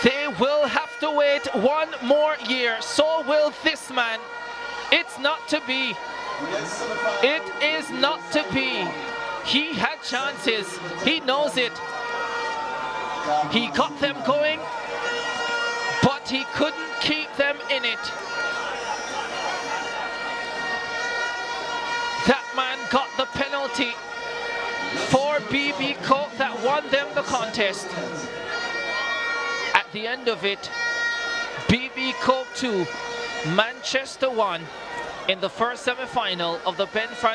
They will have to wait one more year. So will this man. It's not to be. It is not to be. He had chances. He knows it. He got them going, but he couldn't keep them in it. That man got the penalty for BB Coke that won them the contest. At the end of it, BB Coke 2, Manchester 1 in the first semi-final of the Ben